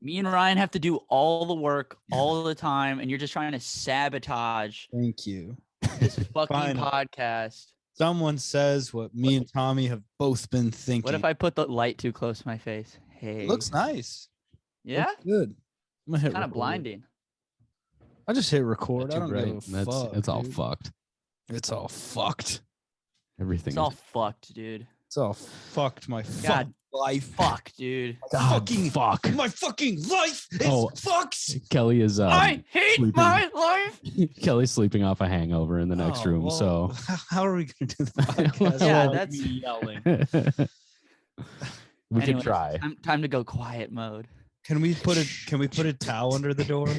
Me and Ryan have to do all the work all the time, and you're just trying to sabotage. Thank you. This fucking podcast. Someone says what me and Tommy have both been thinking. What if I put the light too close to my face? Hey, it looks nice. Yeah, looks good. I'm gonna hit kind of record. blinding. I just hit record. I don't give a fuck. It's all fucked. It's all fucked. Everything. It's all fucked, dude. It's all fucked. My God, life. Fuck, dude. Fucking fuck. My fucking life is fucked. Kelly is. I hate sleeping. my life. Kelly's sleeping off a hangover in the next room. Well, so how are we gonna do the podcast? Yeah, without that's- me yelling. we can Anyways, try. Time to go quiet mode. Can we put a towel under the door?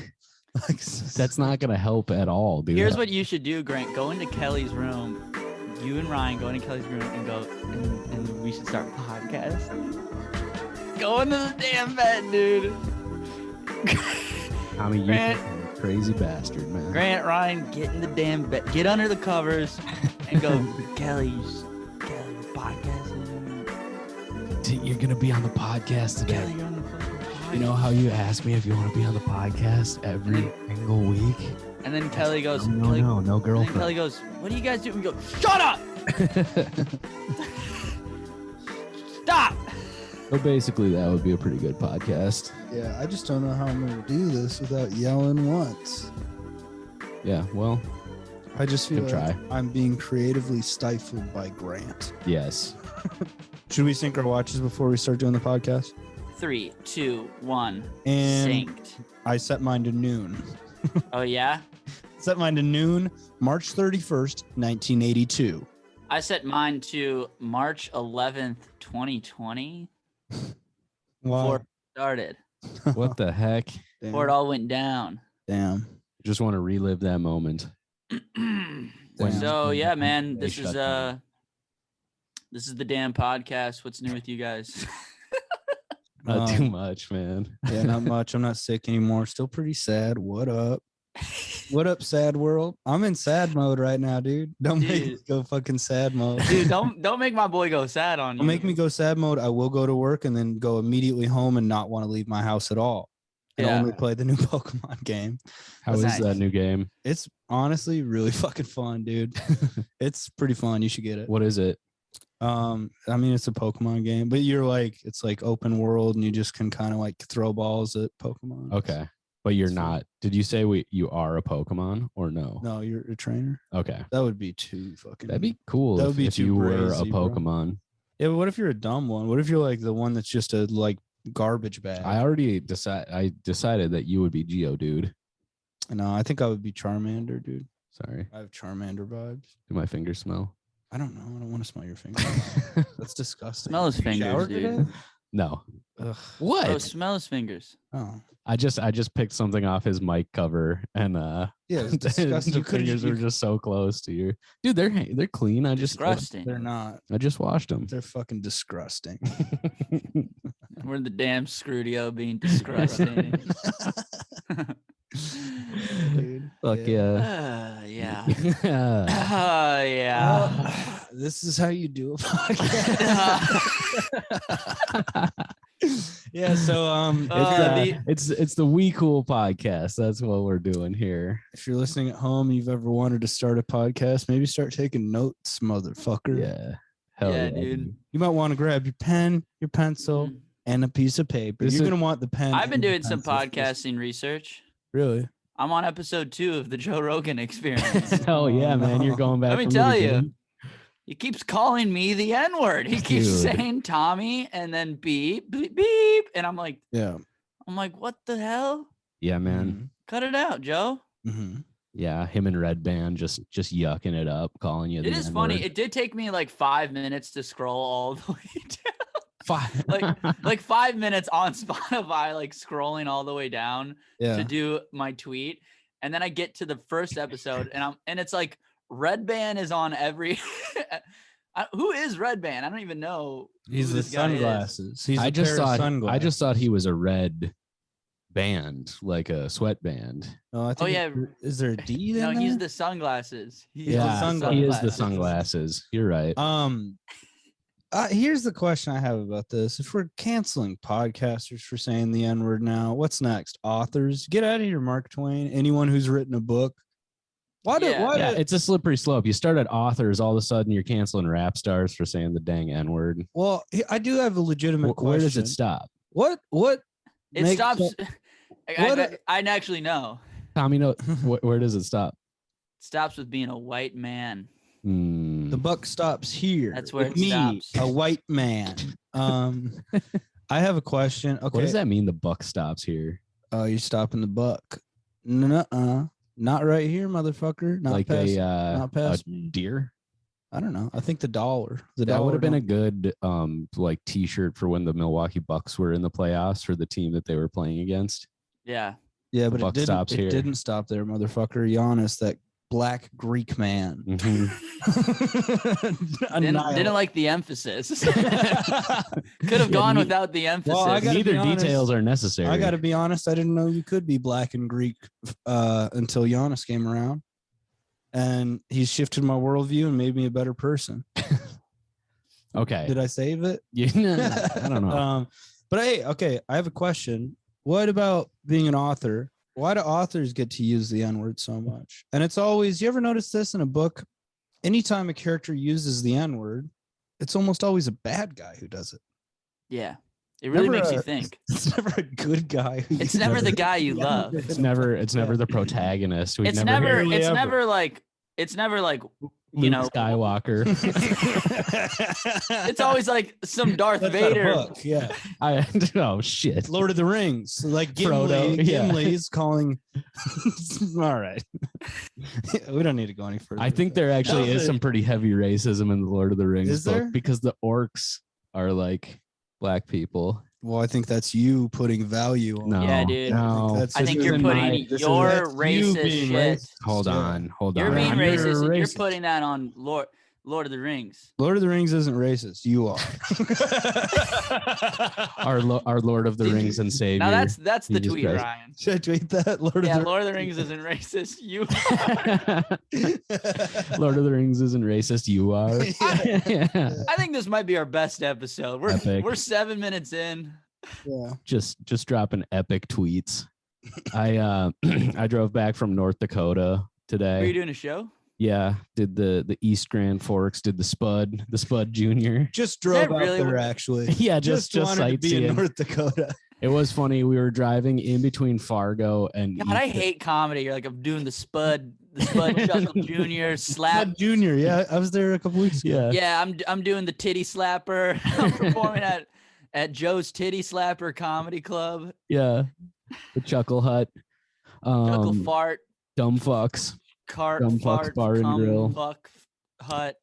That's not gonna help at all, dude. Here's what you should do, Grant. Go into Kelly's room. You and Ryan go into Kelly's room and go, and we should start a podcast. Go into the damn bed, dude. Tommy, you Grant- crazy bastard, man. Grant, Ryan, get in the damn bed. Get under the covers and go, Kelly's podcast. You're gonna be on the podcast today. Kelly, you're on the fucking podcast. You know how you ask me if you want to be on the podcast every single week? And then Kelly goes, No Kelly, and then girlfriend. Kelly goes, what do you guys do? And we go, shut up! Stop! So basically, that would be a pretty good podcast. Yeah, I just don't know how I'm gonna do this without yelling once. Yeah, well, I just feel Good like try. I'm being creatively stifled by Grant. yes. Should we sync our watches before we start doing the podcast? 3, 2, 1. And Synced. I set mine to noon. Oh, yeah? Set mine to noon, March 31st, 1982. I set mine to March 11th, 2020. Before it started. What the heck? Before it all went down. Damn. Just want to relive that moment. So, yeah, man, They this is shut down. this is the damn podcast. What's new with you guys? Not too much, man. Yeah, not much. I'm not sick anymore. Still pretty sad. What up? What up, sad world? I'm in sad mode right now, dude. Don't make me Dude. go fucking sad mode. Dude, don't make my boy go sad on you. Don't make me go sad mode. I will go to work and then go immediately home and not want to leave my house at all. And Yeah. only play the new Pokemon game. How is That's nice. that new game? It's honestly really fucking fun, dude. It's pretty fun. You should get it. What is it? I mean, it's a Pokemon game, but it's like open world and you just can kind of like throw balls at Pokemon. Okay. But you're not. Did you say you are a Pokemon or no? No, you're a trainer. Okay. That would be too fucking. That'd be cool That if, would be if too you were a crazy, bro. Pokemon. Yeah, but what if you're a dumb one? What if you're like the one that's just a like garbage bag? I already decided that you would be Geodude. No, I think I would be Charmander, dude. Sorry. I have Charmander vibes. Do my fingers smell? I don't know. I don't want to smell your fingers. That's disgusting. Smell his You fingers, showered dude. today? No. Ugh. What? Oh, smell his fingers. Oh, I just picked something off his mic cover and yeah, it's disgusting. the You could fingers were just so close to your dude. They're clean. I just Disgusting. They're not. washed them. They're fucking disgusting. We're in the damn scrudio being disgusting. Dude. Fuck yeah. Yeah. Yeah. Yeah. Well, this is how you do a podcast. Yeah, so It's the We Cool podcast. That's what we're doing here. if you're listening at home, you've ever wanted to start a podcast, maybe start taking notes, motherfucker. Yeah. Hell Yeah, yeah, dude. You might want to grab your pen, your pencil, and a piece of paper. This You're is- gonna want the pen. I've been and the doing some pencil. podcasting research. Really? I'm on episode 2 of the Joe Rogan Experience. Hell yeah, man. You're going back. Let me from tell the you. beginning? He keeps calling me the N-word. He keeps Dude. saying Tommy and then beep, beep, beep. And I'm like, Yeah. what the hell? Yeah, man. Cut it out, Joe. Mm-hmm. Yeah, him and Red Band just yucking it up, calling you. It is funny. It did take me like 5 minutes to scroll all the way down. like 5 minutes on Spotify, like scrolling all the way down Yeah. to do my tweet. And then I get to the first episode and it's like Red Band is on every who is Red Band? I don't even know. He's who the this guy is. sunglasses. He's I a just pair of thought sunglasses. he was a red band, like a sweatband. No, I think yeah. Is there a D there? No, he's the sunglasses. He's the Yeah, sunglasses. he is the sunglasses. You're right. Here's the question I have about this. If we're canceling podcasters for saying the N-word now, what's next? Authors? Get out of here, Mark Twain. Anyone who's written a book. Yeah, it's a slippery slope. You start at authors, all of a sudden you're canceling rap stars for saying the dang N-word. Well, I do have a legitimate question. Where does it stop? What It stops. I actually know. Tommy, no, where does it stop? It stops with being a white man. The buck stops here. That's where with it me, stops. a white man. I have a question. Okay. What does that mean? The buck stops here? Oh, you're stopping the buck. Nuh-uh. Not right here, motherfucker. Not like past, not past a me. deer? I don't know. I think the dollar. That would have been a good like t-shirt for when the Milwaukee Bucks were in the playoffs for the team that they were playing against. Yeah. Yeah, but buck it stops here. didn't stop there, motherfucker. Giannis, that black Greek man. Mhm. Didn't like the emphasis. Could have gone without the emphasis. Well, Neither details are necessary. I got to be honest. I didn't know you could be black and Greek until Giannis came around. And he's shifted my worldview and made me a better person. Okay. Did I save it? Yeah, I don't know. But hey, okay, I have a question. What about being an author? Why do authors get to use the N-word so much? And it's always, you ever notice this in a book? Anytime a character uses the N-word, it's almost always a bad guy who does it. Yeah. It really Never makes you think. It's never a good guy. It's never the guy you love. It's never the protagonist. It's never like you Luke know, Skywalker. it's always like some Darth That's that Vader. book, yeah. Oh shit. Lord of the Rings. Like Frodo, yeah. Gimli's calling. All right. We don't need to go any further. I think there actually is some pretty heavy racism in the Lord of the Rings Is book there? because the orcs are like black people. Well, I think that's you putting value on No, Yeah, dude. No. I think you're in putting my- your that's you racist being shit. racist. Hold on. You're being I'm racist. And you're racist. putting that on Lord of the Rings. Lord of the Rings isn't racist. You are. Our Lord of the Rings and Savior. Now that's the Jesus tweet, Christ. Ryan. Should I tweet that? Lord Lord of the Rings isn't racist. You Lord of the Rings isn't racist. You are. Yeah. I think this might be our best episode. Epic. We're 7 minutes in. Yeah. Just dropping epic tweets. I drove back from North Dakota today. Were you doing a show? Yeah, did the East Grand Forks, did the Spud Junior. Just drove out really there, what- actually. Yeah, just wanted to be in sightseeing. North Dakota. It was funny. We were driving in between Fargo and God, I hate comedy. You're like, I'm doing the Spud Chuckle Jr. slap. Bud Junior. Yeah, I was there a couple weeks ago. Yeah. Yeah, I'm doing the titty slapper. I'm performing at Joe's Titty Slapper Comedy Club. Yeah. The Chuckle Hut. Chuckle fart, Dumb fucks. cart Dumb fucks fart, bar and cum grill. fuck hut.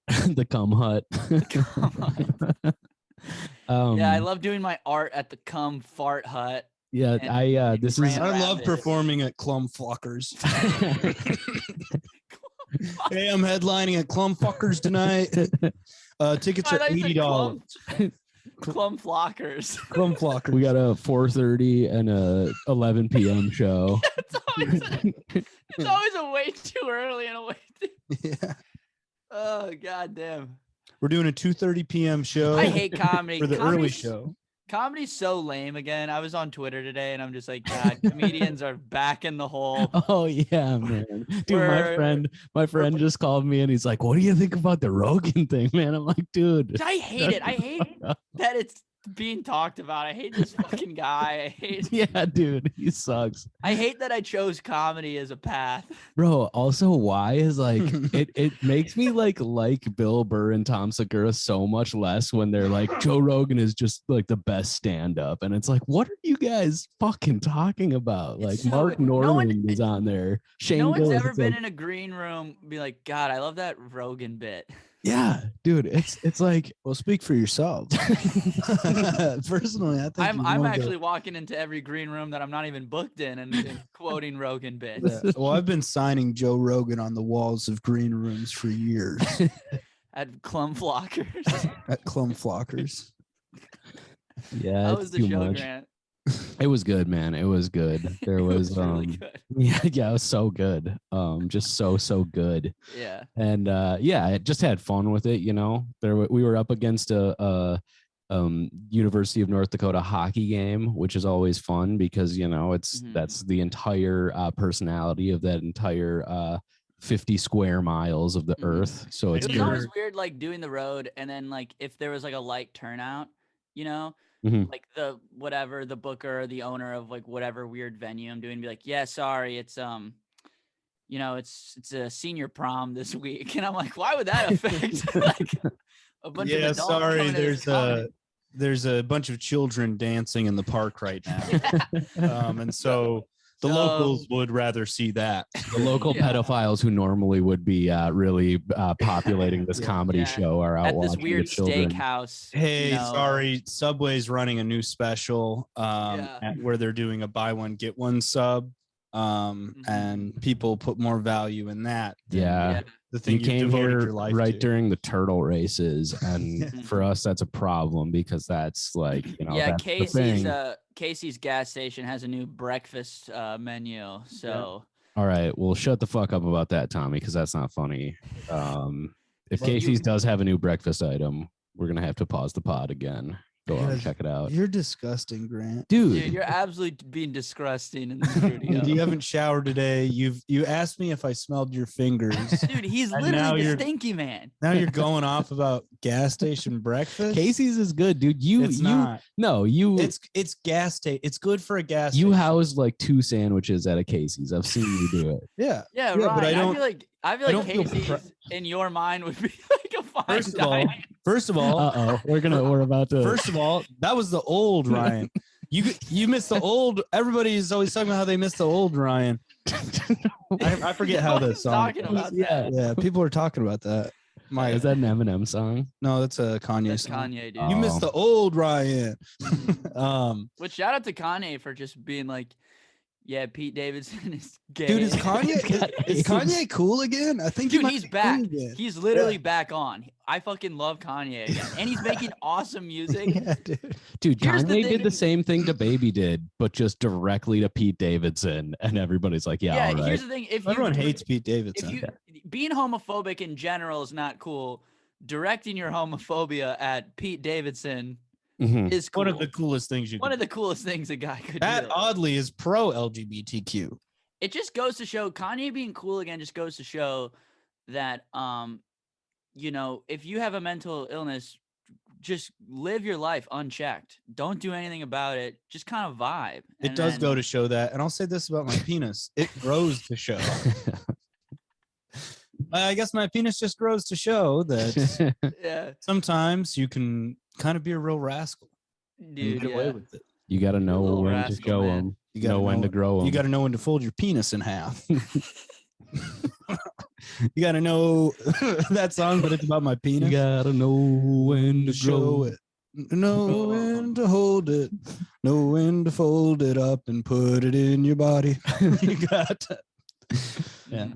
The Cum Hut. Yeah, I love doing my art at the cum fart hut. Yeah, and this is Grand I love Rapids. performing at Clumfuckers. Hey, I'm headlining at Clumfuckers tonight. Tickets I are thought you said $80. Clum flockers. Clumfuckers. we got a 4:30 and a 11 p.m. show. It's always a way too early and a way too. Yeah. Oh god damn. We're doing a 2:30 p.m. show. I hate comedy. for the early Comedy's- show. Comedy's so lame again. I was on Twitter today and I'm just like, God, comedians are back in the hole. Oh yeah, man. Dude, We're- my friend just called me and he's like, "What do you think about the Rogan thing, man?" I'm like, dude. I hate it. I hate that it's being talked about. I hate this fucking guy. Yeah, dude, he sucks. I hate that I chose comedy as a path. Bro, also why is like it makes me like Bill Burr and Tom Segura so much less when they're like Joe Rogan is just like the best stand-up. And it's like, what are you guys fucking talking about? It's Like so- Mark no one- Norman is on there. Shane No one's Gillis, ever it's been like, in a green room and be like, God, I love that Rogan bit. yeah, dude, it's like Well, speak for yourself. Personally, I think I'm actually walking into every green room that I'm not even booked in and quoting Rogan bits Yeah. Well, I've been signing Joe Rogan on the walls of green rooms for years at Clum Flockers. at Clumflockers. yeah, How it's was the too show, much. Grant? It was good, man. It was good. There It was, really good. yeah, it was so good. Just so good. Yeah. And yeah, I just had fun with it. We were up against a University of North Dakota hockey game, which is always fun because that's the entire personality of that entire 50 square miles of the earth. So It it's was good. always weird, like doing the road, and then like if there was like a light turnout, like the booker or the owner of like whatever weird venue I'm doing, be like, yeah, sorry, it's it's a senior prom this week, and I'm like, why would that affect like a bunch of adults coming to this comedy? There's a bunch of children dancing in the park right now. And so the locals would rather see that. The local pedophiles who normally would be really populating this comedy show are out at this watching weird the children. steakhouse. Hey, sorry, Subway's running a new special where they're doing a buy one get one sub, and people put more value in that. Yeah. The thing you came here right to. during the turtle races, and for us that's a problem because that's like that's Casey's gas station has a new breakfast menu. So all right, well, shut the fuck up about that, Tommy, because that's not funny. If Casey's does have a new breakfast item, we're gonna have to pause the pod again. Go out and check it out. You're disgusting, Grant. Dude, you're absolutely being disgusting in the studio. You haven't showered today. You asked me if I smelled your fingers. Dude, he's literally the stinky man. Now you're going off about gas station breakfast. Casey's is good, dude. It's not. It's gas station. It's good for a gas you station. house like 2 sandwiches at a Casey's. I've seen you do it. Yeah, Ryan, but I feel like Casey's in your mind would be like a fine dining. First of all, we're about to. First of all, that was the old Ryan. You missed the old. Everybody's always talking about how they missed the old Ryan. I forget how this song. Talking about that. Yeah, people are talking about that. Is that an Eminem song? No, that's a Kanye song. Kanye, dude. You missed the old Ryan. But shout out to Kanye for just being like, yeah, Pete Davidson is gay. Dude, is Kanye cool again? I think he's back. He's literally back on. I fucking love Kanye again. And he's making awesome music. Yeah, dude, Kanye did the same thing to Baby did, but just directly to Pete Davidson. And everybody's like, yeah, all right. Here's the thing. Everyone hates Pete Davidson. Being homophobic in general is not cool. Directing your homophobia at Pete Davidson is cool. One of the coolest things One of the coolest things a guy could do. That oddly is pro LGBTQ. It just goes to show Kanye being cool again just goes to show that if you have a mental illness, just live your life unchecked. Don't do anything about it. Just kind of vibe. It does go to show that. And I'll say this about my penis. It grows to show. I guess my penis just grows to show that sometimes you can kind of be a real rascal. Dude, get away with it. You got to know when to show them. You got to know when to grow them. You got to know when to fold your penis in half. You got to know that song, but it's about my penis. You got to know when to grow it. Know when to hold it. Know when to fold it up and put it in your body. You got to. Yeah.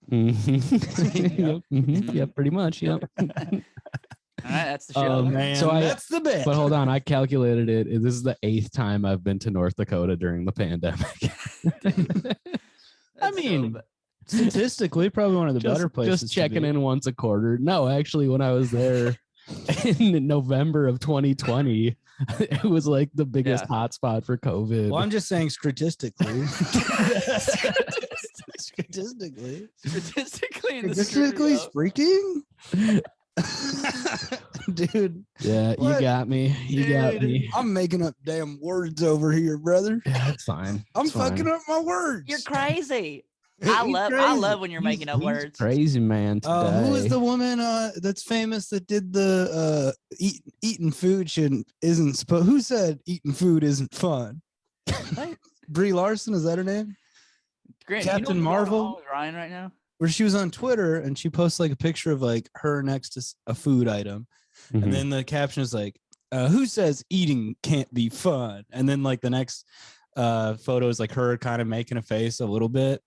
Yeah, pretty much. Yep. All right, that's the show. Man, so that's the bit. But hold on, I calculated it. This is the 8th time I've been to North Dakota during the pandemic. I mean, statistically, probably one of the better places. Just checking in once a quarter. No, actually, when I was there in November of 2020, it was like the biggest hotspot for COVID. Well, I'm just saying statistically. Statistically speaking. Dude. Yeah, you got me. Got me. I'm making up damn words over here, brother. Yeah, that's fine. I'm fucking up my words. You're crazy. I love when you're making up words. Crazy man. Who is the woman that's famous that did the eating food isn't supposed? Who said eating food isn't fun? Brie Larson, is that her name? Grant, Captain Marvel with Ryan right now, where she was on Twitter and she posts like a picture of like her next to a food item, and then the caption is like, "Who says eating can't be fun?" And then like the next photo is like her kind of making a face a little bit.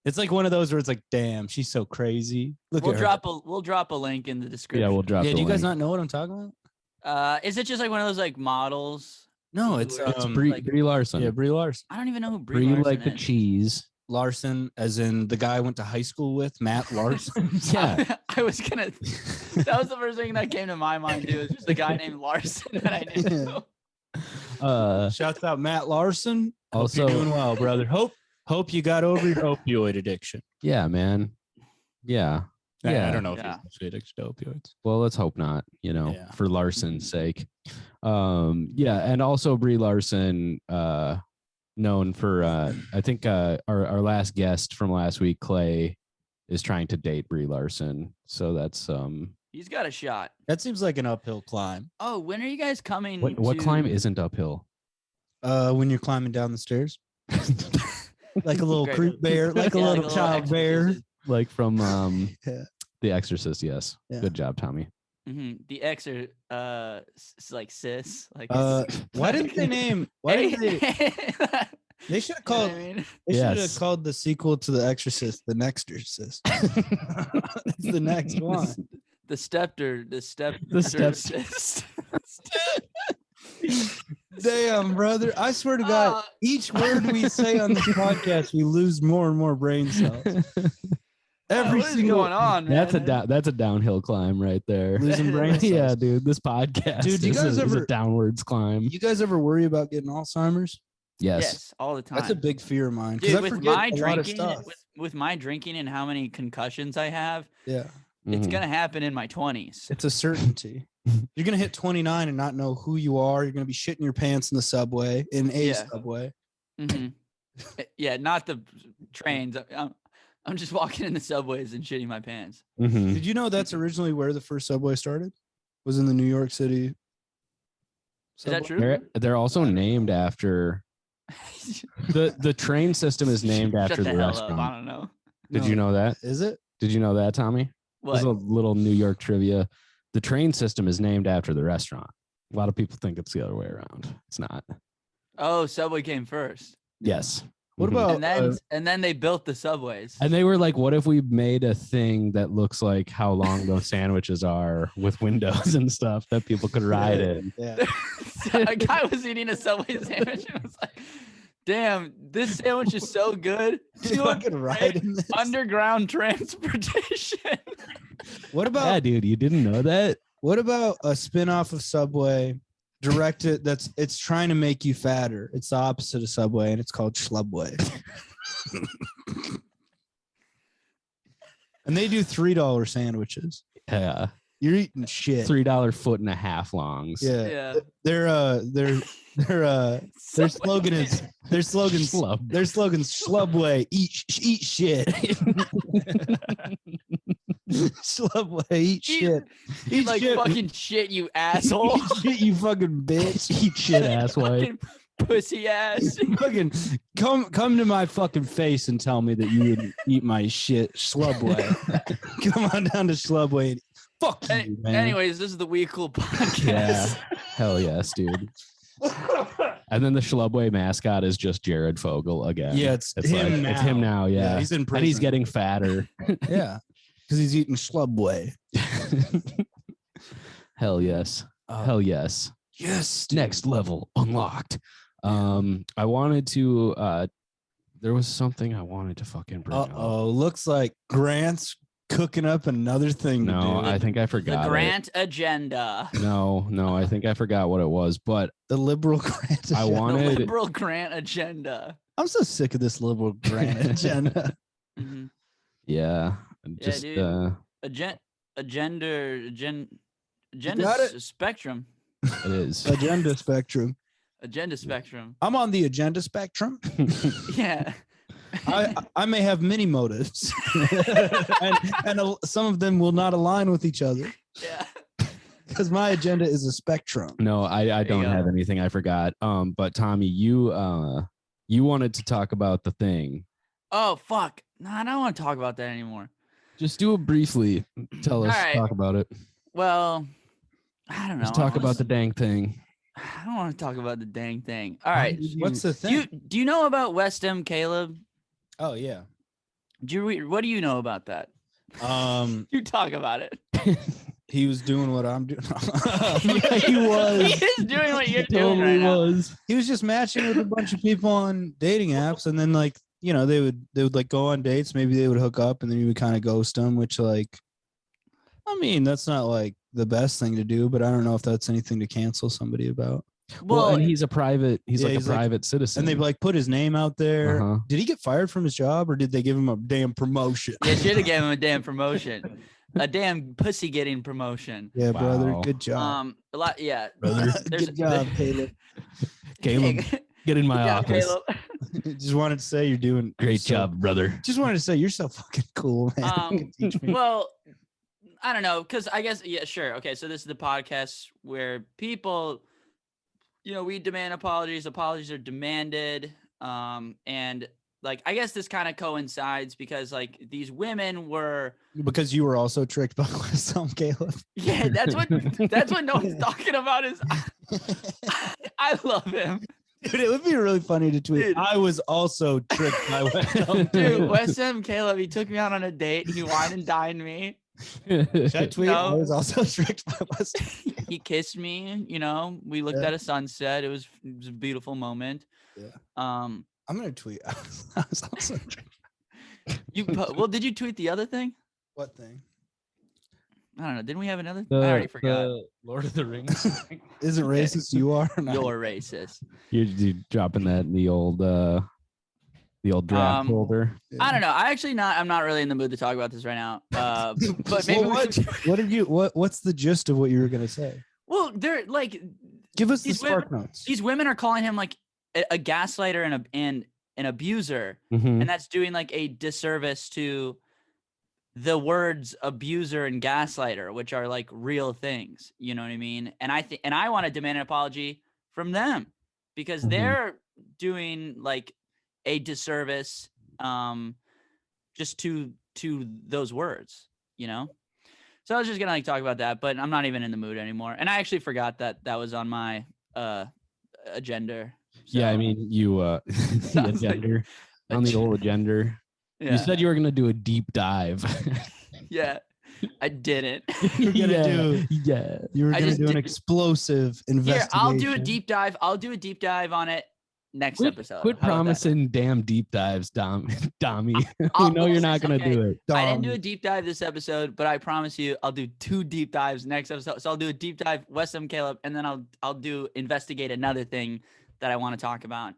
It's like one of those where it's like, damn, she's so crazy. We'll drop a link in the description. Yeah, we'll drop. Yeah, do you guys link. not know what I'm talking about? Is it just like one of those like models? No, it's It's like- Brie Larson. yeah, Brie Larson. I don't even know who Brie Brie Larson like the is. cheese. Larson, as in the guy I went to high school with, Matt Larson. Yeah. I was gonna. That was the first thing that came to my mind too. It's just a guy named Larson that I didn't know. Shouts out Matt Larson. Also- Hope you're doing well, brother. Hope you got over your opioid addiction. Yeah, man. Yeah. Yeah. I don't know if Yeah. he's actually addicted to opioids. Well, let's hope not, Yeah. for Larson's sake. Yeah, and also Brie Larson, known for I think our last guest from last week, Clay, is trying to date Brie Larson. So that's He's got a shot. That seems like an uphill climb. Oh, when are you guys coming? what to... climb isn't uphill? When you're climbing down the stairs. Like a little Great. creep bear, like a Yeah, little child bear. exorcist. Like from Yeah. The Exorcist, yes. Yeah. Good job, Tommy. The Xer, like sis. Like. Why didn't they name? Why didn't they? They should have called. They should have Yes. called the sequel to The Exorcist The Nextorcist. It's the next one. The stepter. The step- sis. Damn, brother! I swear to God, each word we say on this podcast, we lose more and more brain cells. Every what is single going on, man? That's a downhill climb right there. losing brain cells. Yeah, dude. This podcast, Dude, do you guys is ever- a downwards climb? You guys ever worry about getting Alzheimer's? Yes. Yes, all the time. That's a big fear of mine. Because Dude, I with forget my a lot of drinking, stuff. with my drinking and how many concussions I have, Yeah, it's Mhm. gonna happen in my 20s. it's a certainty. You're gonna hit 29 and not know who you are. You're gonna be shitting your pants in the subway, in a Yeah. subway. Mhm. Yeah, not the trains. I'm just walking in the subways and shitting my pants. Mhm. Did you know that's originally where the first subway started? Was in the New York City. Is that subway? true? They're also named after the train system is named Shut after the the hell restaurant. up. I don't know. Did you know that? Is it? Did you know that, Tommy? This is a What? little New York trivia. The train system is named after the restaurant. A lot of people think it's the other way around. It's not. Oh, Subway came first. Yes. What Mhm. about And then they built the subways. And they were like, what if we made a thing that looks like how long those sandwiches are with windows and stuff that people could ride in? Yeah. A guy was eating a Subway sandwich and was like, damn, this sandwich is so good. You fucking ride in this. Underground transportation. What about Yeah, dude, you didn't know that? what about a spin-off of Subway directed it's trying to make you fatter? It's the opposite of Subway and it's called Shlubway. And they do $3 sandwiches. Yeah. You're eating shit. $3 foot and a half longs. Yeah. Yeah. Their slogan Schlub. their slogan's Shlubway, eat shit. Shlubway, eat shit. Eat like shit. fucking shit, you asshole. Eat shit, you fucking bitch. Eat shit, asswipe. Fucking pussy ass. Fucking come to my fucking face and tell me that you would eat my shit, Shlubway. Come on down to Shlubway. And fuck you, man. Anyways, this is the We Cool podcast. Yeah. Hell yes, dude. And then the Shlubway mascot is just Jared Fogle again. Yeah, it's It's him like, now. it's him now. Yeah. he's in prison. And he's getting fatter. yeah, because he's eating Shlubway. Hell yes. Hell yes. Yes. Next level unlocked. I wanted to there was something I wanted to fucking bring up. Looks like Grant's cooking up another thing No, to do. I think I The forgot. Grant agenda. No, I think I forgot what it was, but The liberal Grant I agenda. The wanted liberal Grant agenda. I'm so sick of this liberal Grant agenda. Mhm. yeah, just dude. Agenda got it? spectrum. it is. Agenda spectrum. Agenda spectrum. I'm on the agenda spectrum. Yeah. I may have many motives, and some of them will not align with each other Yeah. because my agenda is a spectrum. No, I you don't go. have anything. I forgot. But Tommy, you wanted to talk about the thing. Oh fuck. No, I don't want to talk about that anymore. Just do it briefly. Tell us. All right. Talk about it. Well, I don't know. Just talk about the dang thing. I don't want to talk about the dang thing. All right. What's the Do you thing? do you know about West M Caleb? Oh yeah. What do you know about that? You talk about it. he was doing what I'm doing. Yeah, he was. He is doing what you're doing Totally right now. was. He was just matching with a bunch of people on dating apps, and then like they would like go on dates. Maybe they would hook up, and then you would kind of ghost them. Which like, I mean, that's not like the best thing to do, but I don't know if that's anything to cancel somebody about. Well, and Well, he's a private. He's Yeah, like he's a like- private citizen. And they've like put his name out there. Uh-huh. Did he get fired from his job, or did they give him a damn promotion? they should have given him a damn promotion, a damn pussy getting promotion. Yeah, brother, Wow. good job. A lot, yeah. Brother. There's- Good job, Caleb. Caleb, get in my Good job, office. Caleb. Just wanted to say you're doing Great so- job, brother. Just wanted to say you're so fucking cool, man. Teach me. Well, I don't know, because I guess, yeah, sure. Okay, so this is the podcast where people, we demand apologies. Apologies are demanded. And like, I guess this kind of coincides because like these women were, Because you were also tricked by some Caleb. yeah, that's what no one's talking about is I love him. Dude, it would be really funny to tweet. Dude. I was also tricked by West. Dude, West Ham Caleb, he took me out on a date. He wined and dined me. Should I tweet? I No. was also tricked by West. He kissed me. We looked Yeah. at a sunset. It was a beautiful moment. Yeah. Um, I'm gonna tweet. I was also tricked. well, did you tweet the other thing? What thing? I don't know. Didn't we have another? I already forgot. the Lord of the Rings. Isn't racist you are? Or not? You're racist. You're dropping that in the old draft folder. I don't know. I'm not really in the mood to talk about this right now. But maybe Well, we should. what did you? What's the gist of what you were gonna say? Well, they're like Give us the These spark notes. these women are calling him like a gaslighter and an abuser, Mhm. and that's doing like a disservice to the words abuser and gaslighter, which are like real things. You know what I mean? And I want to demand an apology from them because Mhm. they're doing like a disservice just to those words, So I was just gonna like talk about that, but I'm not even in the mood anymore. And I actually forgot that was on my agenda. Yeah, I So, mean, you the Sounds like agenda on the old agenda. yeah, You said you were gonna do a deep dive. yeah, I didn't. You're gonna do. yeah. You were I gonna just do an did- explosive Here, investigation. I'll do a deep dive. I'll do a deep dive on it next episode. Quit How about that? promising damn deep dives, Dommy. we I'll- know you're not listen, gonna do it. I didn't do a Dumb. deep dive this episode, but I promise you, I'll do 2 deep dives next episode. So I'll do a deep dive, West Ham Caleb, and then I'll do investigate another thing that I want to talk about,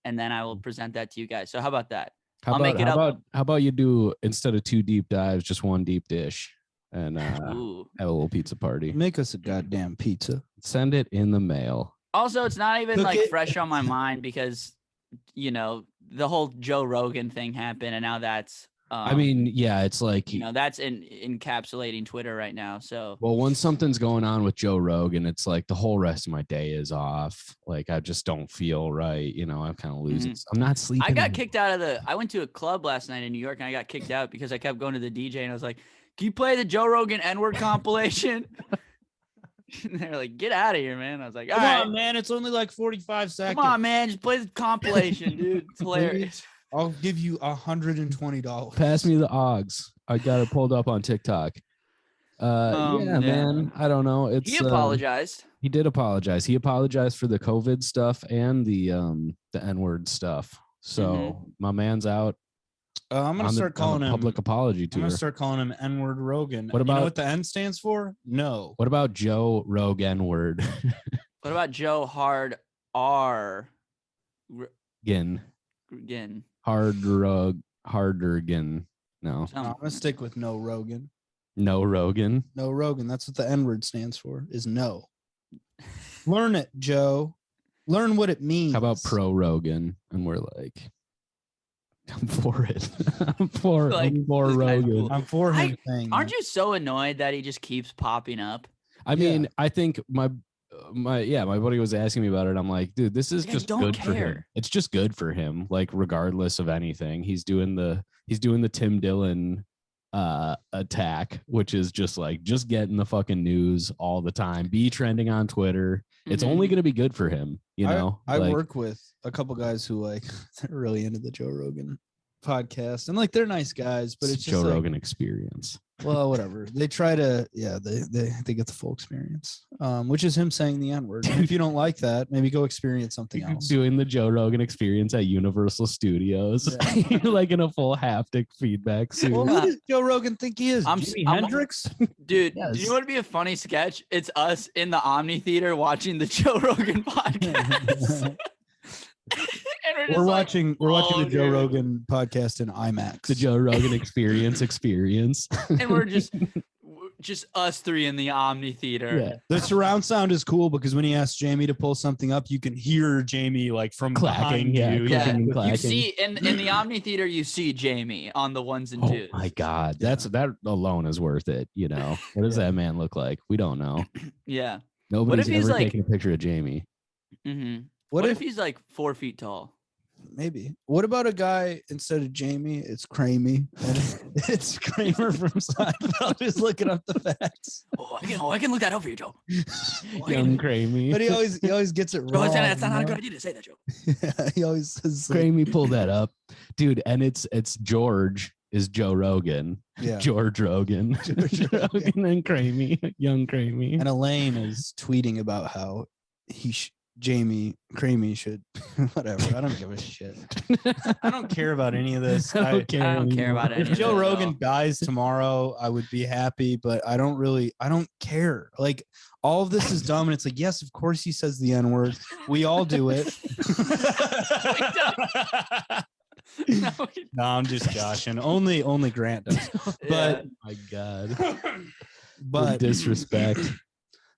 and then I will present that to you guys. So how about that? I'll make it up. How about you do instead of 2 deep dives, just 1 deep dish, and Ooh. have a little pizza party. Make us a goddamn pizza. Send it in the mail. Also, it's not even Look like at- fresh on my mind because the whole Joe Rogan thing happened, and now that's. I mean, yeah, it's like that's encapsulating Twitter right now. So well, when something's going on with Joe Rogan, it's like the whole rest of my day is off. Like I just don't feel right. I'm kind of losing. I'm not sleeping. I got kicked out of I went to a club last night in New York and I got kicked out because I kept going to the DJ and I was like, "Can you play the Joe Rogan N-word compilation?" And they're like, "Get out of here, man." I was like, "All Come right, on, man. It's only like 45 seconds. come on, man, just play the compilation, dude. It's hilarious." I'll give you $120. Pass me the Ogs. I got it pulled up on TikTok. Yeah, yeah. man. I don't know. It's He apologized. He did apologize. He apologized for the COVID stuff and the N-word stuff. So my man's out. I'm gonna start calling him public apology I'm tour. gonna start calling him N-word Rogan. What You know about- what the N stands for? No. What about Joe Rogan word? What about Joe Hard R? Again, Again, hardergan. No, I'm gonna stick with no Rogan. no Rogan. No Rogan. That's what the N-word stands for. Is no. Learn it, Joe. Learn what it means. How about pro Rogan? And we're like, I'm for it. I'm for Like, I'm for this guy's Rogan. cool. I'm for him I- saying aren't that. you so annoyed that he just keeps popping up? I mean, I think my buddy was asking me about it. I'm like, dude, this is I just don't good for him. care. It's just good for him. Like, regardless of anything, he's doing the Tim Dillon attack, which is just getting the fucking news all the time, be trending on Twitter. It's Mhm. only going to be good for him, you know. I Like, work with a couple guys who like they're really into the Joe Rogan podcast, and like they're nice guys, but it's just Joe like, Rogan Experience. well, whatever. They try to, they get the full experience, which is him saying the N-word. And if you don't like that, maybe go experience something else. Doing the Joe Rogan Experience at Universal Studios, like in a full haptic feedback suit. Well, who does Joe Rogan think he is? Jimi Hendrix? Dude, Yes. do you want to be a funny sketch? It's us in the Omni Theater watching the Joe Rogan podcast. And We're just watching the Joe dude." Rogan podcast in IMAX. The Joe Rogan Experience. And we're just us three in the Omni Theater. Yeah. The surround sound is cool because when he asks Jamie to pull something up, you can hear Jamie like from Clacking, behind yeah, you. Yeah, clicking and you clacking. see in the Omni Theater, you see Jamie on the ones and Oh twos. my God, that alone is worth it. You know, what does that man look like? We don't know. Yeah. Nobody's if he's ever like- taken a picture of Jamie. Mm-hmm. What What if if he's like 4 feet tall? maybe? What about a guy instead of Jamie? It's Cramey. And it's Kramer from Seinfeld. Just looking up the facts. I can look that up for you, Joe. Young Cramey. But he always gets it Joe, wrong. that's not a you good know? idea to say that, Joe. Yeah, he always says like, Cramey, pull that up, dude. And it's George is Joe Rogan, yeah. George Rogan, George Rogan and Cramey, young Cramey. And Elaine is tweeting about how Jamie Cramey should whatever. I don't give a shit. I don't care about any of this. I don't care I don't care anymore. about any If of Joe it at Rogan all. dies tomorrow, I would be happy, but I don't care. Like all of this is dumb. And it's like, yes, of course he says the N-word. We all do it. No, No, I'm just joshing. Only Grant does. yeah. Oh my God, But disrespect.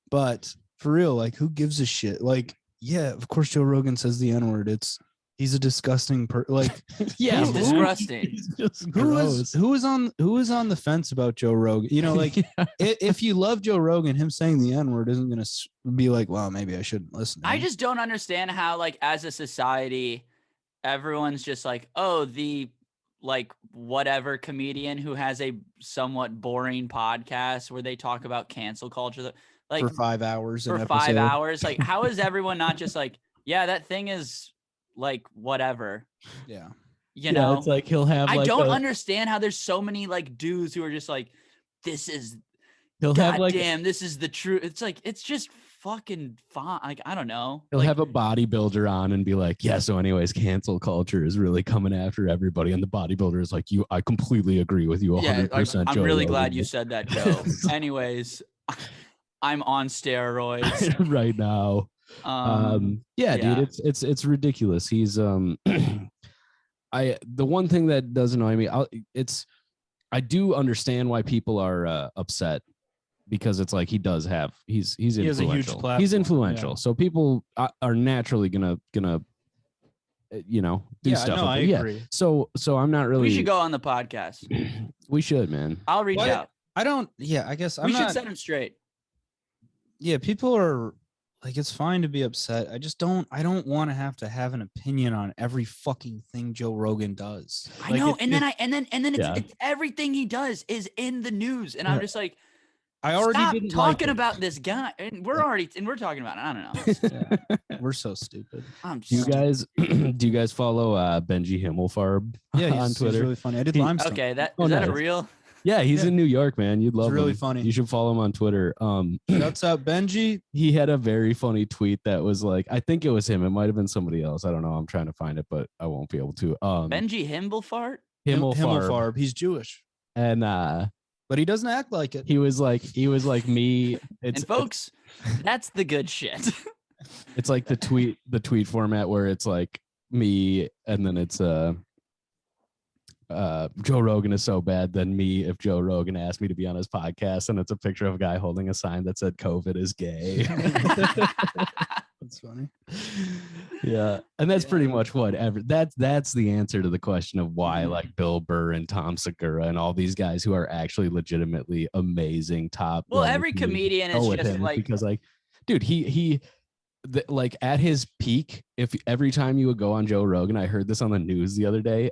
But for real, like who gives a shit? Like, yeah, of course Joe Rogan says the N-word. He's a disgusting like Yeah, He's disgusting. He's just who is gross. on the fence about Joe Rogan? You know, like if you love Joe Rogan, him saying the N-word isn't gonna be like, well, maybe I shouldn't listen to I him. just don't understand how, like, as a society, everyone's just like, oh, the like whatever comedian who has a somewhat boring podcast where they talk about cancel culture, like for 5 hours. for an 5 episode. hours. Like, how is everyone not just like, yeah, that thing is like whatever, Yeah. you know? It's like he'll have. I Like don't understand how there's so many like dudes who are just like, this is He'll have like goddamn, this is the truth. It's like, it's just fucking fine. Like, I don't know. he'll Like, have a bodybuilder on and be like, yeah. So, anyways, cancel culture is really coming after everybody, and the bodybuilder is like, I completely agree with you 100%. yeah, like, I'm Joe really Rogan." glad you said that, Joe. Anyways, I'm on steroids. right now. Yeah, yeah. dude, it's ridiculous. He's the one thing that does annoy me, I do understand why people are upset, because it's like he's has a huge influential. platform, He's influential, yeah. so people are naturally gonna do stuff. No, with I it. Yeah. agree. So I'm not really. We should go on the podcast. We should, man. I'll reach What? out. I don't. Yeah, I guess I'm We should not. set him straight. Yeah, people are like, it's fine to be upset. I don't want to have an opinion on every fucking thing Joe Rogan does. I Like, know, it- and then it- Yeah. it's everything he does is in the news, and I'm Yeah. just like, I already stop didn't talking like about this guy, and we're talking about it. I don't know. it. Yeah, we're so stupid. I'm Do you stupid. guys do you guys follow Benji Himmelfarb Yeah, on he's Twitter? really funny. I did He- limestone. Okay, that Oh, is that a nice. real? Yeah, he's Yeah. in New York, man. You'd love really him. funny. You should follow him on Twitter. Shouts out Benji. He had a very funny tweet that was like, I think it was him. It might have been somebody else. I don't know. I'm trying to find it, but I won't be able to. Benji Himmelfart? Himmelfarb. He's Jewish, And but he doesn't act like it. he was like me. It's And folks, that's the good shit. it's like the tweet format where it's like me, and then it's Joe Rogan is so bad than me if Joe Rogan asked me to be on his podcast, and it's a picture of a guy holding a sign that said COVID is gay. That's funny. Yeah, and that's pretty Yeah. much that's the answer to the question of why like Bill Burr and Tom Segura and all these guys who are actually legitimately amazing top. Well, level every comedians comedian go is with just him, like, because like, dude, like at his peak, if every time you would go on Joe Rogan, I heard this on the news the other day,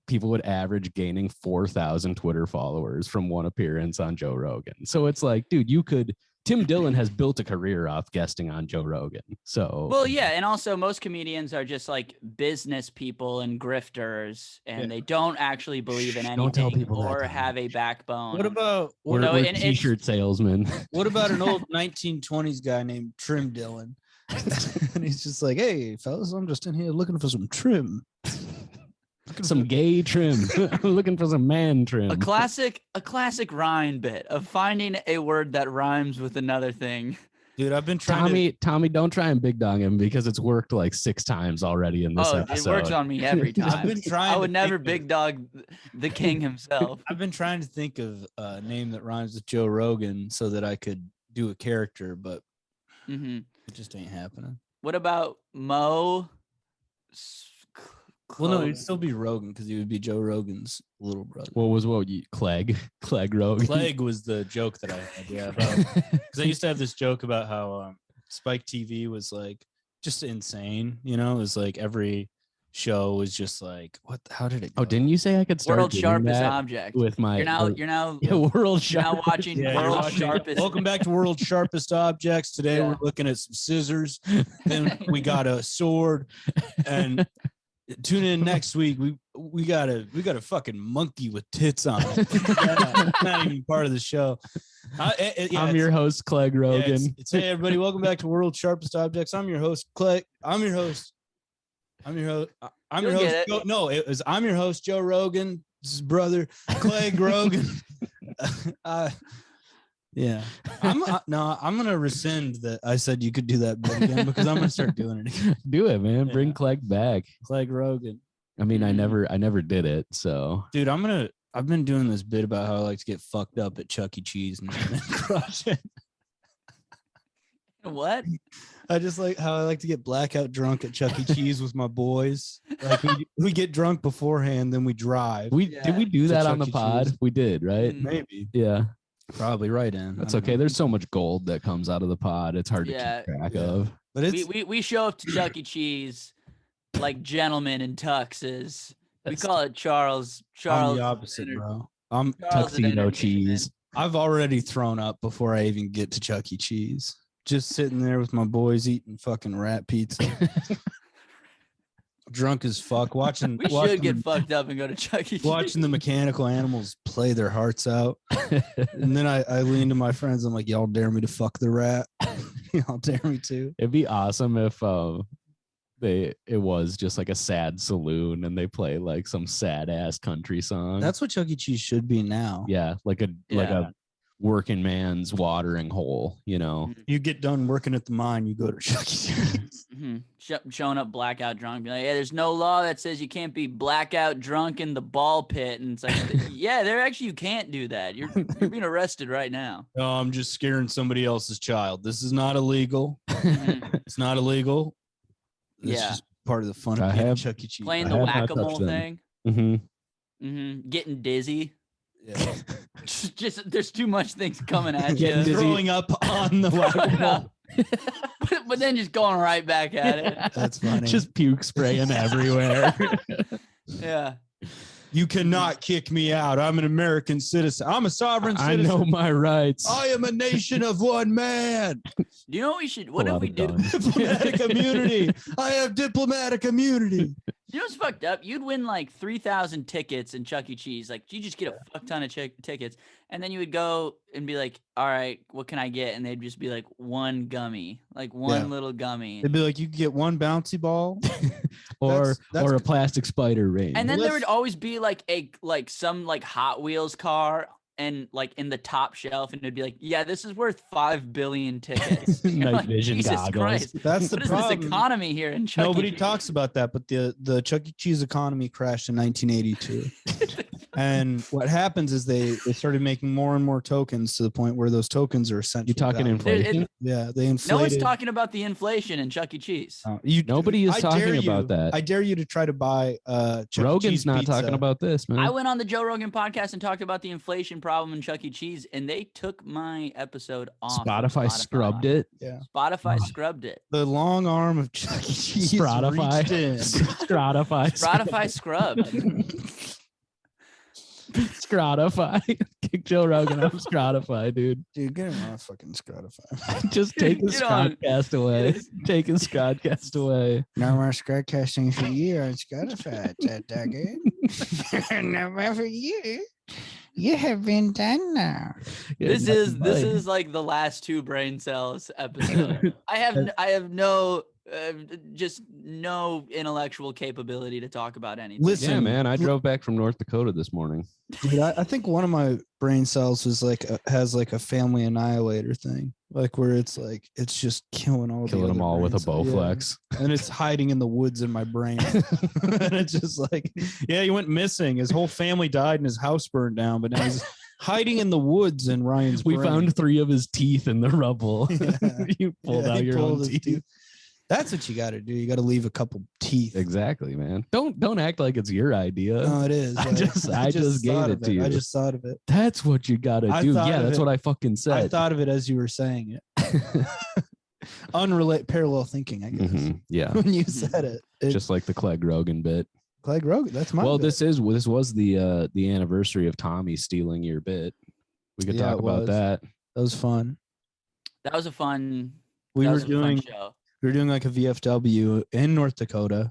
people would average gaining 4,000 Twitter followers from one appearance on Joe Rogan. So it's like, dude, you could Tim Dillon has built a career off guesting on Joe Rogan. So Well, yeah, and also most comedians are just like business people and grifters, and they don't actually believe in Shh, anything don't tell people that, or Tom. have a backbone. What about we're, No, we're and it's- t-shirt salesmen. what about an old 1920s guy named Trim Dillon? And he's just like, hey, fellas, I'm just in here looking for some trim. Some gay trim. I'm looking for some man trim. a classic rhyme bit of finding a word that rhymes with another thing. Dude, I've been trying Tommy, don't try and big dog him because it's worked like 6 times already in this episode. It works on me every time. I've been trying I would to never think of- big dog the king himself. I've been trying to think of a name that rhymes with Joe Rogan so that I could do a character, but Hmm. it just ain't happening. What about Mo? Well, no, it'd still be Rogan because he would be Joe Rogan's little brother. Clegg Rogan? Clegg was the joke that I had, yeah. Because I used to have this joke about how Spike TV was like just insane, you know? It was like every show was just like, what? How did it go? Oh, didn't you say I could start World's doing Sharpest that Object. with my? You're now yeah, World you're now Sharpest. watching Yeah, you're World's watching- Sharpest. Welcome back to World's Sharpest Objects. Today Yeah. we're looking at some scissors. Then we got a sword. And tune in next week. We got a fucking monkey with tits on it. That's not even part of the show. I'm your host, Clegg Rogan. It's hey everybody, welcome back to World's Sharpest Objects. I'm your host, Clegg. I'm your host. I'm your You'll host. get it. I'm your host, Joe Rogan. This is brother Clegg Rogan. Yeah. I'm gonna rescind that I said you could do that bit again because I'm gonna start doing it again. Do it, man. Bring Yeah. Clegg back. Clegg Rogan. I mean, I Mhm. never did it. So Dude, I've been doing this bit about how I like to get fucked up at Chuck E. Cheese and crush it. What? I just like how I like to get blackout drunk at Chuck E. Cheese with my boys. Like we get drunk beforehand, then we drive. did we do To that Chuck on the E. pod? Cheese. We did, right? Mm. Maybe. Yeah, Probably right in. that's I don't okay. know. There's so much gold that comes out of the pod. It's hard Yeah. to keep track Yeah. of. But it's We show up to Chuck E. Cheese like gentlemen in tuxes. We call it Charles. I'm Charles. the opposite, Enter- bro. Charles of Tuxedo entertainment. cheese. I've already thrown up before I even get to Chuck E. Cheese. Just sitting there with my boys eating fucking rat pizza. Drunk as fuck, watching We should get fucked up and go to Chuck E. Cheese. watching the mechanical animals play their hearts out. And then I lean to my friends. I'm like, y'all dare me to fuck the rat? Y'all dare me to? It'd be awesome if it was just like a sad saloon and they play like some sad ass country song. That's what Chuck E. Cheese should be now. yeah, like a Yeah. working man's watering hole, you know. You get done working at the mine, you go to Chuck E. Cheese. Mhm. Showing up blackout drunk, be like, yeah, there's no law that says you can't be blackout drunk in the ball pit, and it's like, yeah, there actually you can't do that. You're being arrested right now. No, I'm just scaring somebody else's child. This is not illegal. Mhm. It's not illegal. It's Yeah. just part of the fun I of being have- Chuck E. Cheese. Playing I the have not whack-a-mole touched them. thing, Mm-hmm. getting dizzy. Yeah. Just there's too much things coming at Getting you. dizzy. Throwing up on the whack-a-mole. but then just going right back at it. That's funny. Just puke spraying everywhere. Yeah. You cannot kick me out. I'm an American citizen. I'm a sovereign I citizen. know my rights. I am a nation of one man. Do you know what we should? What Pull if out we a did? gun. Diplomatic immunity. I have diplomatic immunity. You know what's fucked up? You'd win like 3,000 tickets in Chuck E. Cheese. Like you just get a fuck ton of tickets, and then you would go and be like, "All right, what can I get?" And they'd just be like, "One gummy, like one Yeah. little gummy." They'd be like, you could get one bouncy ball. or That's- or a plastic spider ring. And then there would let's- always be like some Hot Wheels car and like in the top shelf, and it'd be like, "Yeah, this is worth 5 billion tickets." And you're Night like, vision Jesus goggles. Christ, That's the what is this problem. economy here in Chuck E. Nobody Cheese? talks about that, but the Chuck E. Cheese economy crashed in 1982. And what happens is they started making more and more tokens to the point where those tokens are essentially You talking valuable. inflation? Yeah, they inflated. No one's talking about the inflation in Chuck E. Cheese. Nobody is I talking dare you- about that. I dare you to try to buy Chuck E. Rogan's Cheese not pizza. talking about this, man. I went on the Joe Rogan podcast and talked about the inflation problem in Chuck E. Cheese, and they took my episode off. of Spotify scrubbed it. Yeah. Spotify scrubbed it. The long arm of Chuck E. Cheese Spotify. reached in. Spotify. Spotify scrubbed. Scrotify. Kick Joe Rogan off Scrotify, dude. Dude, get him off fucking Scrotify. Just take his Get on. Scrodcast away. Take his Scrodcast away. No more Scrodcasting for you on Scrotify, Duggan. No more for you. You have been done now. Yeah, This is like the last two brain cells episode. I have no just no intellectual capability to talk about anything. Listen, yeah, man. I drove back from North Dakota this morning. dude, I think one of my brain cells is has like a family annihilator thing, like where it's like it's just killing Killing them all with a Bowflex. Yeah. And it's hiding in the woods in my brain. And it's just like, yeah, he went missing. His whole family died and his house burned down, but now he's hiding in the woods in Ryan's We brain. found 3 of his teeth in the rubble. Yeah. You pulled out he your pulled own his teeth. That's what you got to do. You got to leave a couple teeth. Exactly, man. Don't act like it's your idea. No, it is. I just gave thought it of to you. I just thought of it. That's what you gotta I do. thought Yeah, of that's it. what I fucking said. I thought of it as you were saying it. Parallel thinking, I guess. Mhm, yeah, When you said it, just like the Clegg Rogan bit. Clegg Rogan. That's my. Well, bit. this was the anniversary of Tommy stealing your bit. We could Yeah, talk it about was. that. That was fun. That was a fun. We that were was a fun doing show. like a VFW in North Dakota.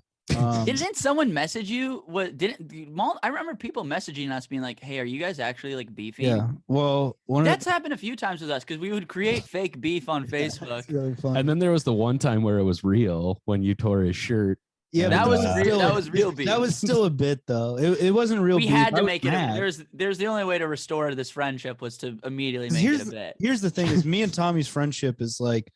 Didn't someone message you? I remember people messaging us being like, "Hey, are you guys actually like beefing?" Yeah. Well, That's happened a few times with us because we would create fake beef on Facebook. It's really fun. And then there was the one time where it was real when you tore his shirt. yeah, that but was still real. a- That was real beef. That was still a bit though. It wasn't real. We beef. had I to was make it. mad. There's the only way to restore this friendship was to immediately 'Cause make it a bit. Here's the thing: is me and Tommy's friendship is like,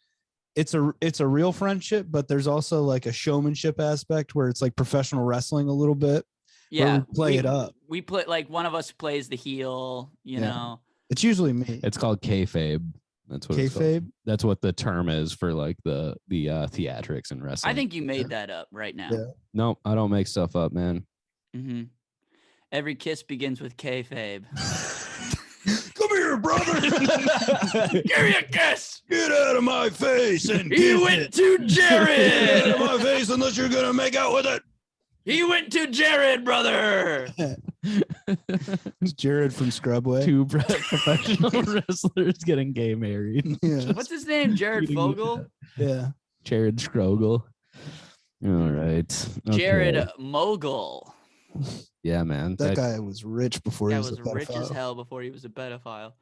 it's a real friendship, but there's also like a showmanship aspect where it's like professional wrestling a little bit. Yeah, we play it up. We play like one of us plays the heel. You Yeah. know. It's usually me. It's called kayfabe. That's what it's called. Kayfabe. That's what the term is for like the theatrics in wrestling. I think you made that up right now. Yeah. No, I don't make stuff up, man. Mm-hmm. Every kiss begins with kayfabe. Come here, brother. Give me a kiss. Get out of my face and He went to Get out Jared. of my face unless you're gonna make out with it. He went to Jared, brother. It's Jared from Scrubway. 2 professional wrestlers getting gay married. Yeah. What's his name? Jared Fogle? Yeah. Jared Scrogel. All right. Okay. Jared Mogul. Yeah, man. That guy was rich before That he was was a rich as pedophile. hell before he was a pedophile.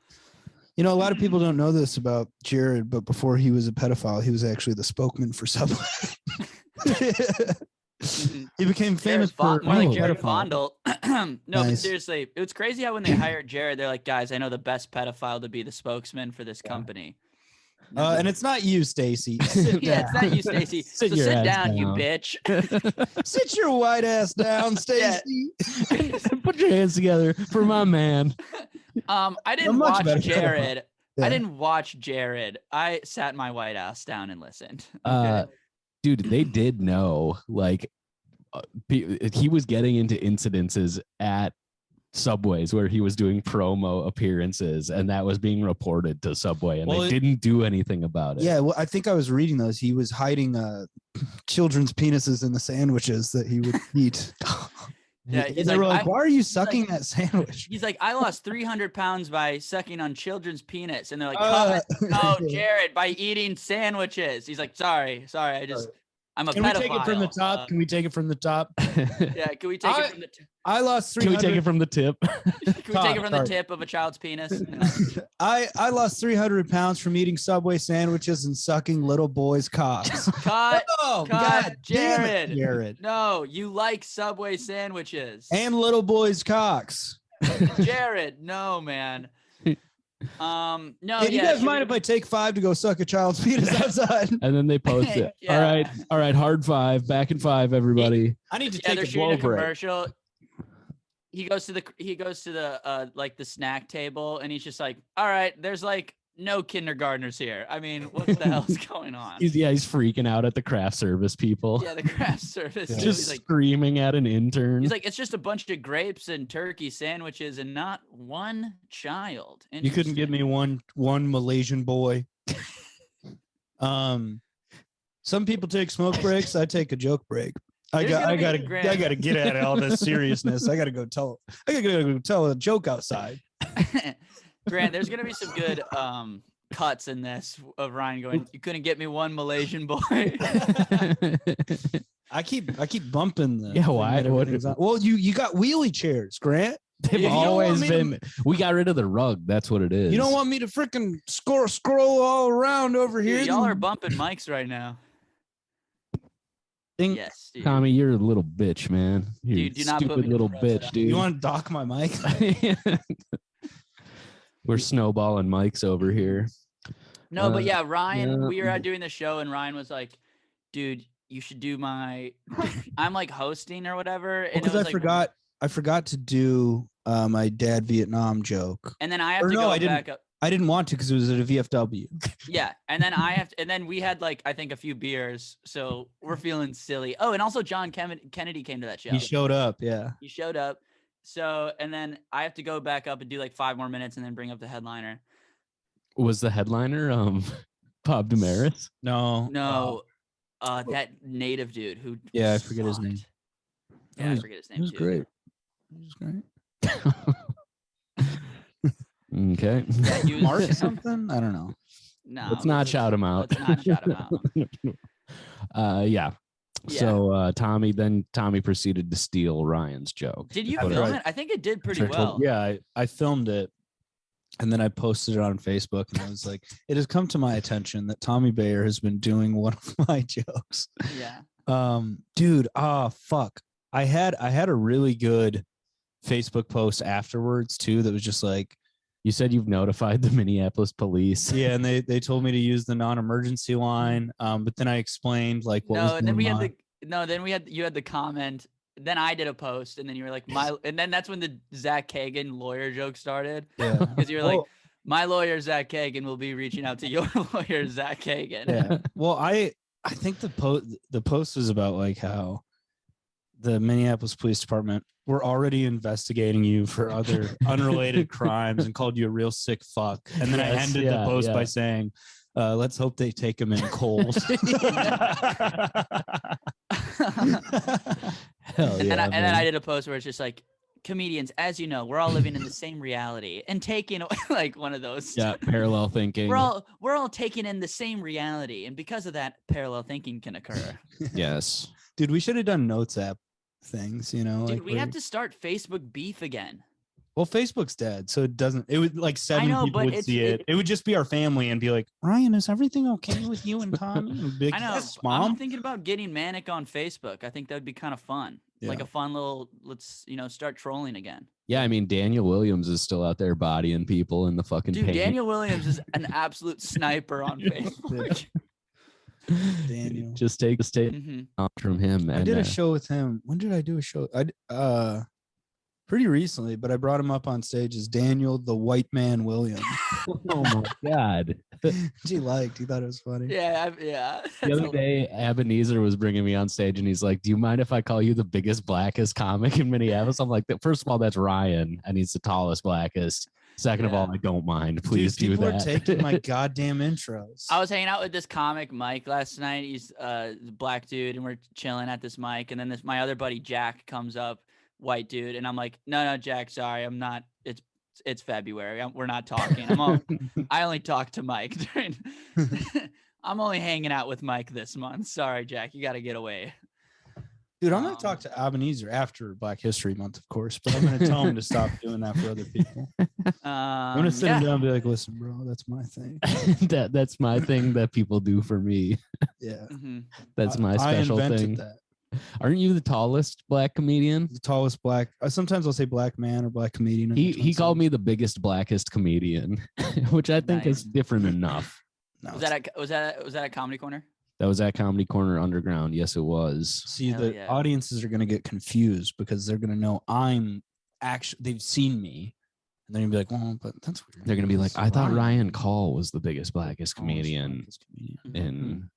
You know, a lot of people don't know this about Jared, but before he was a pedophile, he was actually the spokesman for Subway. He became famous for More like Jared pedophile. Fondle. No, but Nice. seriously, it was crazy how when they hired Jared, they're like, guys, I know the best pedophile to be the spokesman for this company. And it's not you, Stacy. Yeah, it's not you, Stacy. So Sit your sit ass down, you down. bitch. Sit your white ass down, Stacy. Put your hands together for my man. I didn't much watch better Jared. Yeah. I didn't watch Jared. I sat my white ass down and listened. Dude, they did know like he was getting into incidences at Subways where he was doing promo appearances, and that was being reported to Subway, and Well, they didn't do anything about it. Yeah, well, I think I was reading those. He was hiding children's penises in the sandwiches that he would eat. Yeah, And he's they like, were like, I- "Why are you sucking that sandwich?" He's like, I lost 300 pounds by sucking on children's penis. And they're like, Uh, no, Jared, by eating sandwiches. He's like, sorry. I'm a Can we pedophile. take it from the top? Can we take it from the top? Yeah, can we take it from the I lost Can we 300. take it from the tip? can we take it from the Sorry. tip of a child's penis? I lost 300 pounds from eating Subway sandwiches and sucking little boys' cocks. Cut. Oh, Cut, God damn it, Jared. Jared. No, you like Subway sandwiches. And little boys' cocks. Jared, no, man. No, Hey, do you yeah, guys mind if I take 5 to go suck a child's penis outside? And then they post it. Yeah. All right, hard 5, back in 5, everybody. I need to Yeah, they're take a shooting blow a break. commercial. He goes to the like the snack table, and he's just like, all right, there's like no kindergartners here. I mean, what the hell's going on? He's freaking out at the craft service people. Yeah, the craft service. Yeah. Just He's like, screaming at an intern. he's like, it's just a bunch of grapes and turkey sandwiches and not one child. You couldn't give me one Malaysian boy. Some people take smoke breaks. I take a joke break. I There's gonna be- gotta Grant. get at all this seriousness. I gotta go tell a joke outside. Grant, there's gonna be some good cuts in this of Ryan going, "You couldn't get me one Malaysian boy." I keep bumping the Yeah, thing why? that What- everything's on. Well, you got wheelie chairs, Grant. They've You don't always want me to- been. We got rid of the rug. That's what it is. You don't want me to freaking scroll all around over here. Dude, y'all are bumping mics right now. Think- Yes, dude. Tommy, you're a little bitch, man. You Dude, do not put stupid me to little press bitch, dude. You want to dock my mic? We're snowballing mics over here. No, but yeah, Ryan, yeah. we were out doing the show and Ryan was like, dude, you should do my I'm like hosting or whatever. And it Because was I like, forgot to do my dad Vietnam joke. and then I have Or to no, go I didn't. back up. I didn't want to because it was at a VFW. Yeah. And then I have to, and then we had like, I think a few beers. So we're feeling silly. Oh, and also John Kennedy came to that show. He showed up. Yeah. He showed up. So, and then I have to go back up and do like 5 more minutes and then bring up the headliner. Was the headliner Bob Damaris? No. No, that native dude who Yeah, I forget his name. sucked. Yeah, I forget his name It was too. great. It was great. Okay. Yeah, he was- Mark something? I don't know. No, Let's not shout him out. Let's not shout him out. Yeah. Yeah. So Tommy proceeded to steal Ryan's joke. Did you That's film right. it? I think it did pretty Sure, well. Yeah, I filmed it and then I posted it on Facebook and I was like, it has come to my attention that Tommy Bayer has been doing one of my jokes. Yeah. Dude, fuck. I had a really good Facebook post afterwards too that was just like, You said you've notified the Minneapolis police. yeah, and they told me to use the non-emergency line. But then I explained like what was No, and then we going had on. you had the comment. Then I did a post, and then you were like, and then that's when the Zach Kagan lawyer joke started. Yeah. Because you were like, Well, my lawyer Zach Kagan will be reaching out to your lawyer Zach Kagan. yeah. Well, I think the post was about like how the Minneapolis Police Department were already investigating you for other unrelated crimes and called you a real sick fuck. And then I Yes, ended yeah, the post yeah. by saying, let's hope they take him in cold. Hell And, yeah, then man. I did a post where it's just like, comedians, as you know, we're all living in the same reality and taking like one of those. Yeah, parallel thinking. We're all taking in the same reality, and because of that, parallel thinking can occur. Yes. Dude, we should have done notes app things, you know? Dude, like we have to start Facebook beef again. Well, Facebook's dead, so it would like 7 know, people but would it's- see it. It would just be our family and be like, Ryan, is everything okay with you and Tommy? And we'd be like, I know. yes, I'm Mom. thinking about getting manic on Facebook. I think that'd be kind of fun. Like Yeah. a fun little, let's start trolling again. Yeah, I mean Daniel Williams is still out there bodying people in the fucking Dude, paint. Daniel Williams is an absolute sniper on Facebook. Daniel. Just take Mhm. from him. I And did a show with him. When did I do a show? Pretty recently, but I brought him up on stage as Daniel the White Man Williams. oh my god. He liked. He thought it was funny. Yeah. The other day, Ebenezer was bringing me on stage and he's like, do you mind if I call you the biggest, blackest comic in Minneapolis? I'm like, first of all, that's Ryan and he's the tallest, blackest. Second of Yeah. all, I don't mind. Please Dude, do people that. are taking my goddamn intros. I was hanging out with this comic Mike last night. He's a black dude, and we're chilling at this mic. And then my other buddy Jack comes up, white dude, and I'm like, no, Jack, sorry, I'm not. It's February. We're not talking. I only talk to Mike. I'm only hanging out with Mike this month. Sorry, Jack, you got to get away. Dude, I'm going to talk to Ebenezer after Black History Month, of course, but I'm going to tell him to stop doing that for other people. I'm going to sit him down and be like, listen, bro, that's my thing. That's my thing that people do for me. Yeah. Mhm. That's my I special invented thing. that. Aren't you the tallest black comedian? The tallest black. Sometimes I'll say black man or black comedian. He called me the biggest, blackest comedian, which I think Nice. is different enough. No, Was that at Comedy Corner? That was at Comedy Corner Underground. Yes, it was. see, Hell the yeah. audiences are going to get confused because they're going to know I'm actually, they've seen me. And they're going to be like, well, but that's weird. They're gonna be like, It's I thought Ryan Call was the biggest, blackest Call is the comedian blackest comedian. in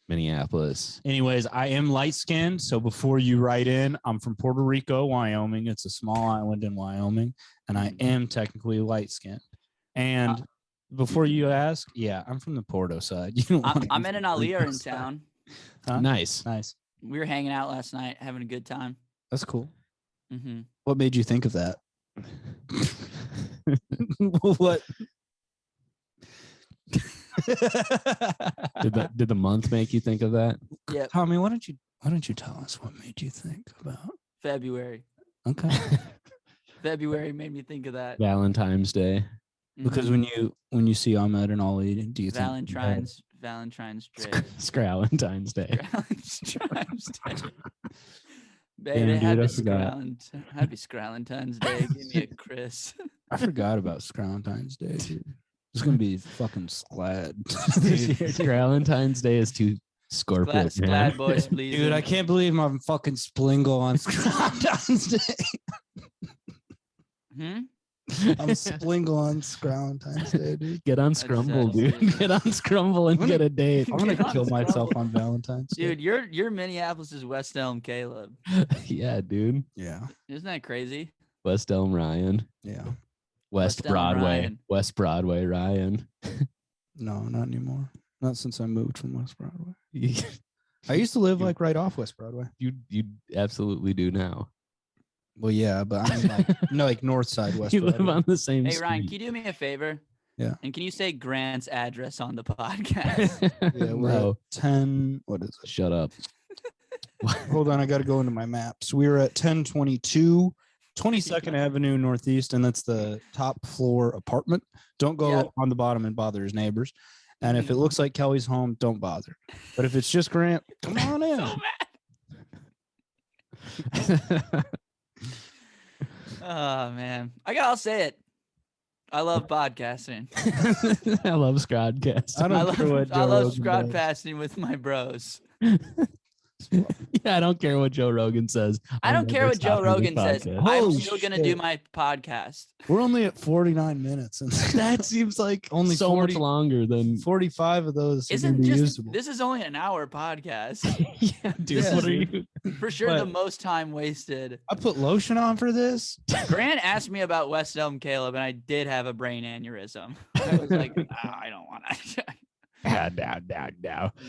Minneapolis. Anyways, I am light skinned. So before you write in, I'm from Puerto Rico, Wyoming. It's a small island in Wyoming. And I am technically light skinned. And before you ask, yeah, I'm from the Porto side. You don't want I'm in an Aliyah in town. Huh? Nice. Nice. We were hanging out last night, having a good time. That's cool. Mm-hmm. What made you think of that? What? Did the month make you think of that? Yep. Tommy, why don't you tell us what made you think about? February. Okay. February made me think of that. Valentine's Day. Because Mhm. when you see Ahmed and Ollie, do you think Valentine's Day. Scralentine's Day. Valentine's Day. Damn, Baby, dude, happy I forgot. Scralentine's Day. Give me a Chris. I forgot about Scralentine's Day, dude. It's gonna be fucking Sklad. Scralentine's Day is too Scorpio. Sklad boys, please. Dude, I can't believe I'm fucking splingle on Scralentine's Day. I'm splingle on Scralentine's Day, dude. Get on Scrumble, dude. stupid. Get on Scrumble and get a date. I'm gonna Get on kill myself Scrumble. on Valentine's Day. Dude, you're Minneapolis's West Elm Caleb. Yeah, dude. Yeah, Isn't that crazy? West Elm Ryan. yeah. West West Elm Broadway. Ryan. West Broadway Ryan. No, not anymore. Not since I moved from West Broadway. you I used to live like right off West Broadway. you absolutely do now. Well, yeah, but I mean like no, like North Side West You Broadway. live on the same Hey street. Ryan, can you do me a favor? Yeah. And can you say Grant's address on the podcast? Yeah, we're No, at 10. What is it? shut up. Hold on, I got to go into my maps. We're at 1022 22nd Avenue Northeast, and that's the top floor apartment. Don't go Yep. on the bottom and bother his neighbors. And if it looks like Kelly's home, don't bother. But if it's just Grant, come on in. So mad. Oh man, I'll say it. I love podcasting. I love Scrodcast. I don't care what I Joe love Rogan scrod does. passing with my bros. Yeah, I don't care what Joe Rogan says. I I'm don't care never what Joe stopping this Rogan says. podcast. I'm Holy still gonna do shit. my podcast. We're only at 49 minutes, and That seems like Only so 40 much longer than 45 of those are going to Isn't be just usable. this is only an hour podcast. yeah, dude. This What are is- you? For sure, the But- most time wasted. I put lotion on for this. Grant asked me about West Elm Caleb, and I did have a brain aneurysm. I was like, I don't want to.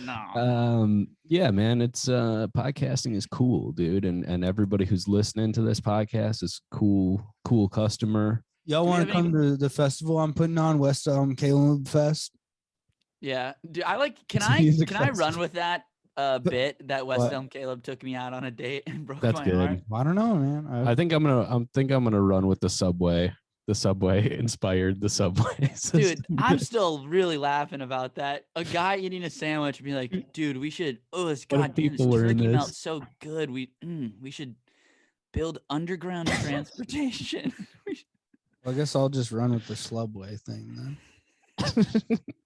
No. Yeah, man, it's podcasting is cool, dude, and everybody who's listening to this podcast is cool customer. Y'all Do we want have to come to the festival I'm putting on, West Elm Caleb Fest? Yeah. Do I like? Can It's a I music can I run festival. with that bit that West What? Elm Caleb took me out on a date and broke That's my good. heart? Well, I don't know, man. I think I'm gonna run with the Subway. The Subway inspired the Subway. Dude, I'm still really laughing about that. A guy eating a sandwich and be like, dude, we should. Oh, this What if god, dude, this people were in turkey melts this? so good. We should build underground transportation. I guess I'll just run with the Shlubway thing then.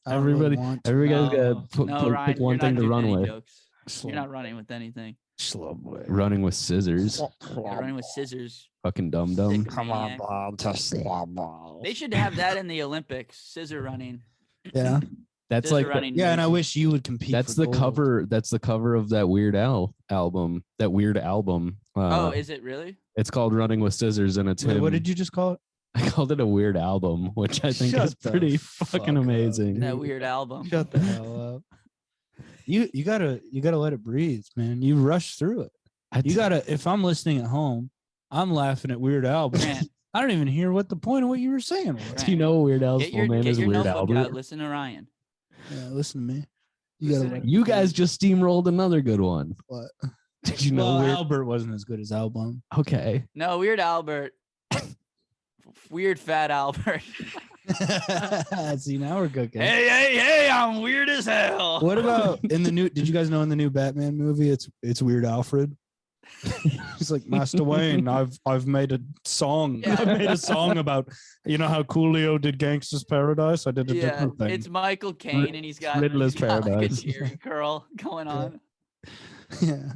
I don't really Everybody- want to. Everybody's No, got no, Ryan, pick one you're thing not to doing run any with. jokes. You're not running with anything. Shlubway. Running with scissors. You're running with scissors. Fucking dum dum. Come on, Bob. They should have that in the Olympics. Scissor running. Yeah. That's Scissor like running. Yeah, and I nation. wish you would compete. that's for the gold. cover. That's the cover of that Weird Al album. That Weird album. Oh, is it really? It's called Running with Scissors, and it's Wait, him. what did you just call it? I called it a Weird album, which I think Shut is the pretty fuck fucking up, amazing. dude. That weird album. Shut the hell up. You gotta let it breathe, man. You rush through it. You gotta. If I'm listening at home, I'm laughing at Weird Al, but Grant, I don't even hear what the point of what you were saying was. Do you know Weird Al's get full your, name get is your Weird notebook Albert? out. Listen to Ryan. Yeah, listen to me. You gotta let You guys just steamrolled another good one. what? Did you know Well, Weird? Albert wasn't as good as album. Okay. No, Weird Albert. Weird Fat Albert. See, now we're cooking. Hey, I'm weird as hell. What about in the new? Did you guys know in the new Batman movie? It's Weird Alfred. He's like, Master Wayne, I've made a song. Yeah. I made a song about how Coolio did Gangsta's Paradise. I did a Yeah, different thing. it's Michael Caine, and he's got Riddler's like a Paradise. Jerry curl going on. Yeah,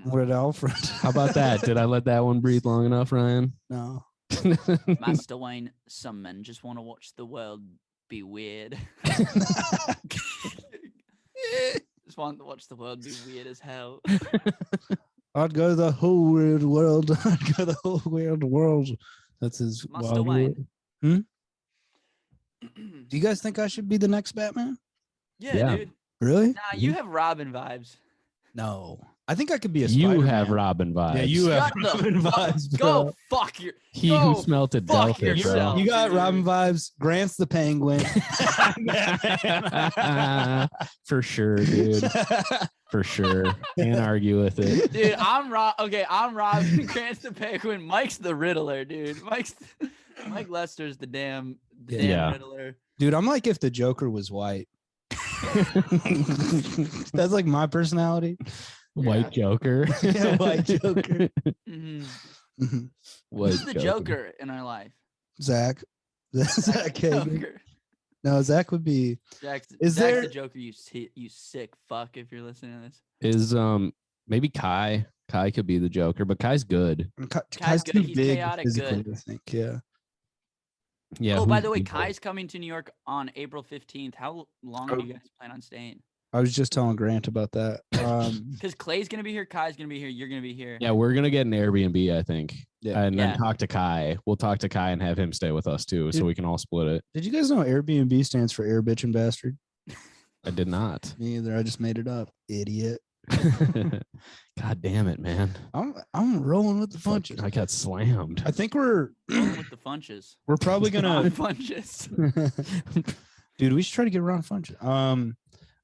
Weird Alfred. How about that? Did I let that one breathe long enough, Ryan? No. Master Wayne, some men just want to watch the world be weird. Just want to watch the world be weird as hell. I'd go the whole weird world. I'd go the whole weird world. That's his. Master wild Wayne. world. Do you guys think I should be the next Batman? Yeah, Yeah. dude. Really? Nah, you have Robin vibes. No. I think I could be a You Spider-Man. have Robin vibes. Yeah, you have Shut the Robin fuck- vibes, Go bro. fuck your. He go who smelt it fuck dealt it, bro. yourself. You got dude. Robin vibes. Grant's the Penguin. For sure, dude. For sure. Can't argue with it. Dude, I'm Rob. Okay, I'm Robin. Grant's the Penguin. Mike's the Riddler, dude. Mike Lester's the damn Yeah. Riddler. Dude, I'm like if the Joker was white. That's like my personality. White Joker. Yeah, white Joker. Mhm. White Who's the Joker in our life? Zach. Zach Hagan. Joker. No, Zach would be. Zach's Is there- the Joker? You sick fuck. If you're listening to this, Is maybe Kai. Kai could be the Joker, but Kai's good. Kai's good. too He's big chaotic physically, good. I think. Yeah. Yeah. oh, by who's the way, evil? Kai's coming to New York on April 15th. How long do you guys plan on staying? I was just telling Grant about that. Because Clay's gonna be here, Kai's gonna be here, you're gonna be here. Yeah, we're gonna get an Airbnb, I think. Yeah. And Yeah. then talk to Kai. We'll talk to Kai and have him stay with us too, so Dude. we can all split it. Did you guys know Airbnb stands for Air Bitch and Bastard? I did not. Me either. I just made it up. Idiot. God damn it, man. I'm rolling with the Fuck, punches. I got slammed. I think we're Rolling with the funches. probably gonna Funches. dude, we should try to get around function.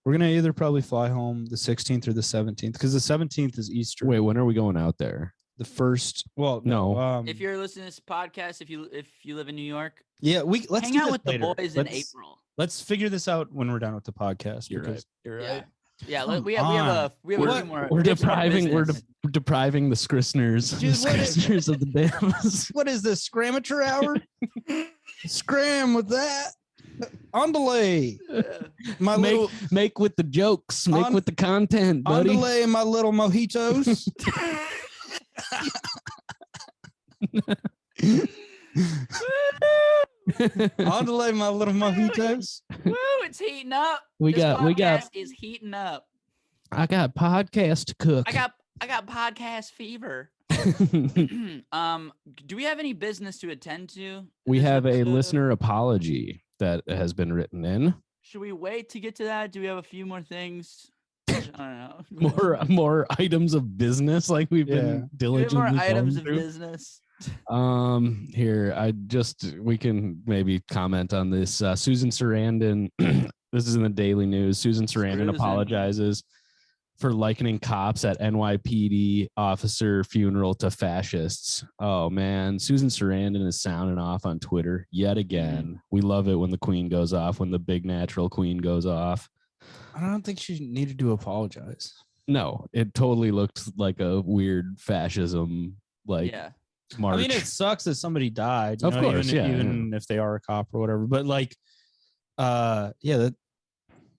We're gonna either probably fly home the 16th or the 17th because the 17th is Easter. Wait, when are we going out there? The first. Well, No. If you're listening to this podcast, if you live in New York, yeah, let's hang do out this with later. the boys in Let's- April. Let's figure this out when we're done with the podcast. You're because- right. Yeah. Yeah, Come we have a on. few What? more. We're we have some more depriving business. depriving the Scristners. Dude, the what is- Scristers of the dams. What is this? Scramature hour? Scram with that. On delay. My make little make with the jokes, make On- with the content, on buddy. delay, my little mojitos. On delay, my little mojitos. Woo, it's heating up. we This got podcast is heating up. I got podcast to cook. I got podcast fever. Do we have any business to attend to? in we this have a episode? listener apology that has been written in. Should we wait to get to that? Do we have a few more things? I don't know. More items of business like we've Yeah. been Do we have diligently more items going of through. business? Here we can maybe comment on this. Susan Sarandon, this is in the Daily News. Susan Sarandon Susan. apologizes for likening cops at NYPD officer funeral to fascists. Oh man, Susan Sarandon is sounding off on Twitter yet again. We love it when the queen goes off, when the big natural queen goes off. I don't think she needed to apologize. No, it totally looked like a weird fascism like Yeah. march. I mean, it sucks that somebody died. Of course, even if they are a cop or whatever. But like,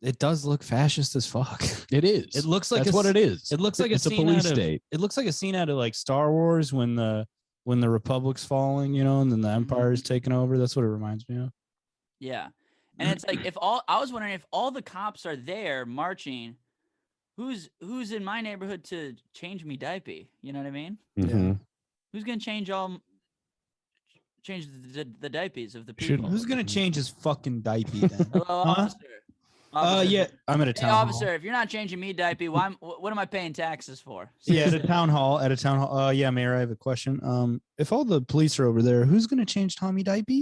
it does look fascist as fuck. It is. It looks like That's what it is. It looks like it's a a scene police out of, state. It looks like a scene out of like Star Wars when the Republic's falling, and then the Empire is taking over. That's what it reminds me of. Yeah. And it's like I was wondering if all the cops are there marching, who's in my neighborhood to change me diaper? You know what I mean? Mhm. Who's gonna change the diapers of the Should- people? Who's gonna change his fucking diaper then? Hello, Huh? officer. Officer. Yeah, I'm at a Hey, town hall. officer, if you're not changing me diaper, what am I paying taxes for? Yeah, at a town hall. Yeah, Mayor, I have a question. If all the police are over there, who's gonna change Tommy diaper?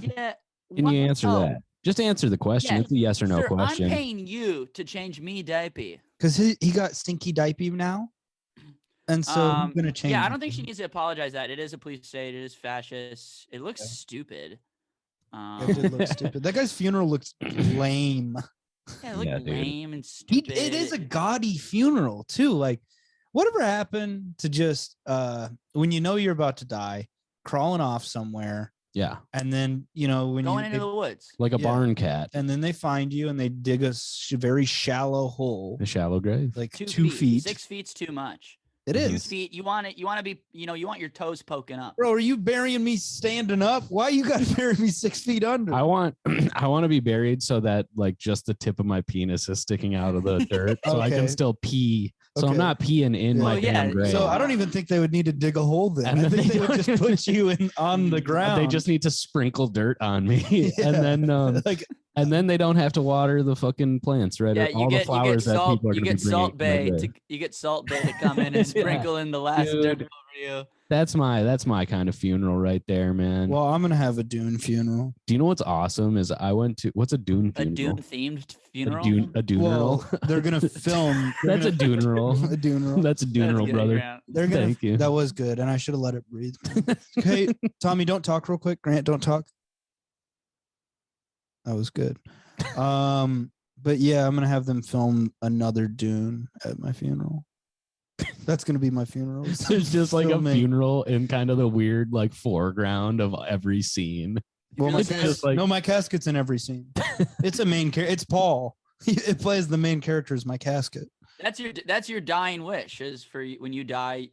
Yeah. Can you answer no. that? Just answer the question. Yeah, It's a yes or no Sir, question. I'm paying you to change me diaper. Because he got stinky diaper now, and so who's gonna change? Yeah, I don't think it? she needs to apologize. That it is a police state. It is fascist. It looks stupid. It did look stupid. That guy's funeral looks lame. Yeah, it looked Yeah, dude. lame and He, stupid. it is a gaudy funeral too. Like, whatever happened to just when you know you're about to die, crawling off somewhere, Yeah, and then when going you into the woods. like a Yeah. barn cat, and then they find you and they dig a very shallow hole, a shallow grave. like 2 2 feet. 6 feet's too much. It 2 is. feet. You want it. You want to be. You want your toes poking up. Bro, are you burying me standing up? Why you gotta bury me 6 feet under? I want to be buried so that like just the tip of my penis is sticking out of the dirt, so I Okay. can still pee. So I'm Okay. not peeing in Yeah. my Well, yeah, damn grave. So I don't even think they would need to dig a hole then. And I then think they they would don't just put you on the ground. They just need to sprinkle dirt on me, Yeah. and then like And then they don't have to water the fucking plants, right? Yeah, All the flowers that people are you going to get be bringing. Salt Bay you get Salt Bay to come in and Yeah. sprinkle in the last dirt Dude. over you. That's my kind of funeral right there, man. Well, I'm gonna have a Dune funeral. Do you know what's awesome is I went to what's a Dune A funeral? Dune themed funeral. A Duneral. Well, they're gonna film. That's a Duneral. A Duneral. That's a Duneral, good, brother. Grant. They're gonna. Thank you. That was good, and I should have let it breathe. Okay, Tommy, don't talk real quick. Grant, don't talk. That was good. But yeah, I'm gonna have them film another Dune at my funeral. That's gonna be my funeral. There's just like a Filming. funeral in kind of the weird like foreground of every scene. Well, my It's just like- no, my casket's in every scene. It's a main character. It's Paul. It plays the main character as my casket. That's your dying wish is for when you die.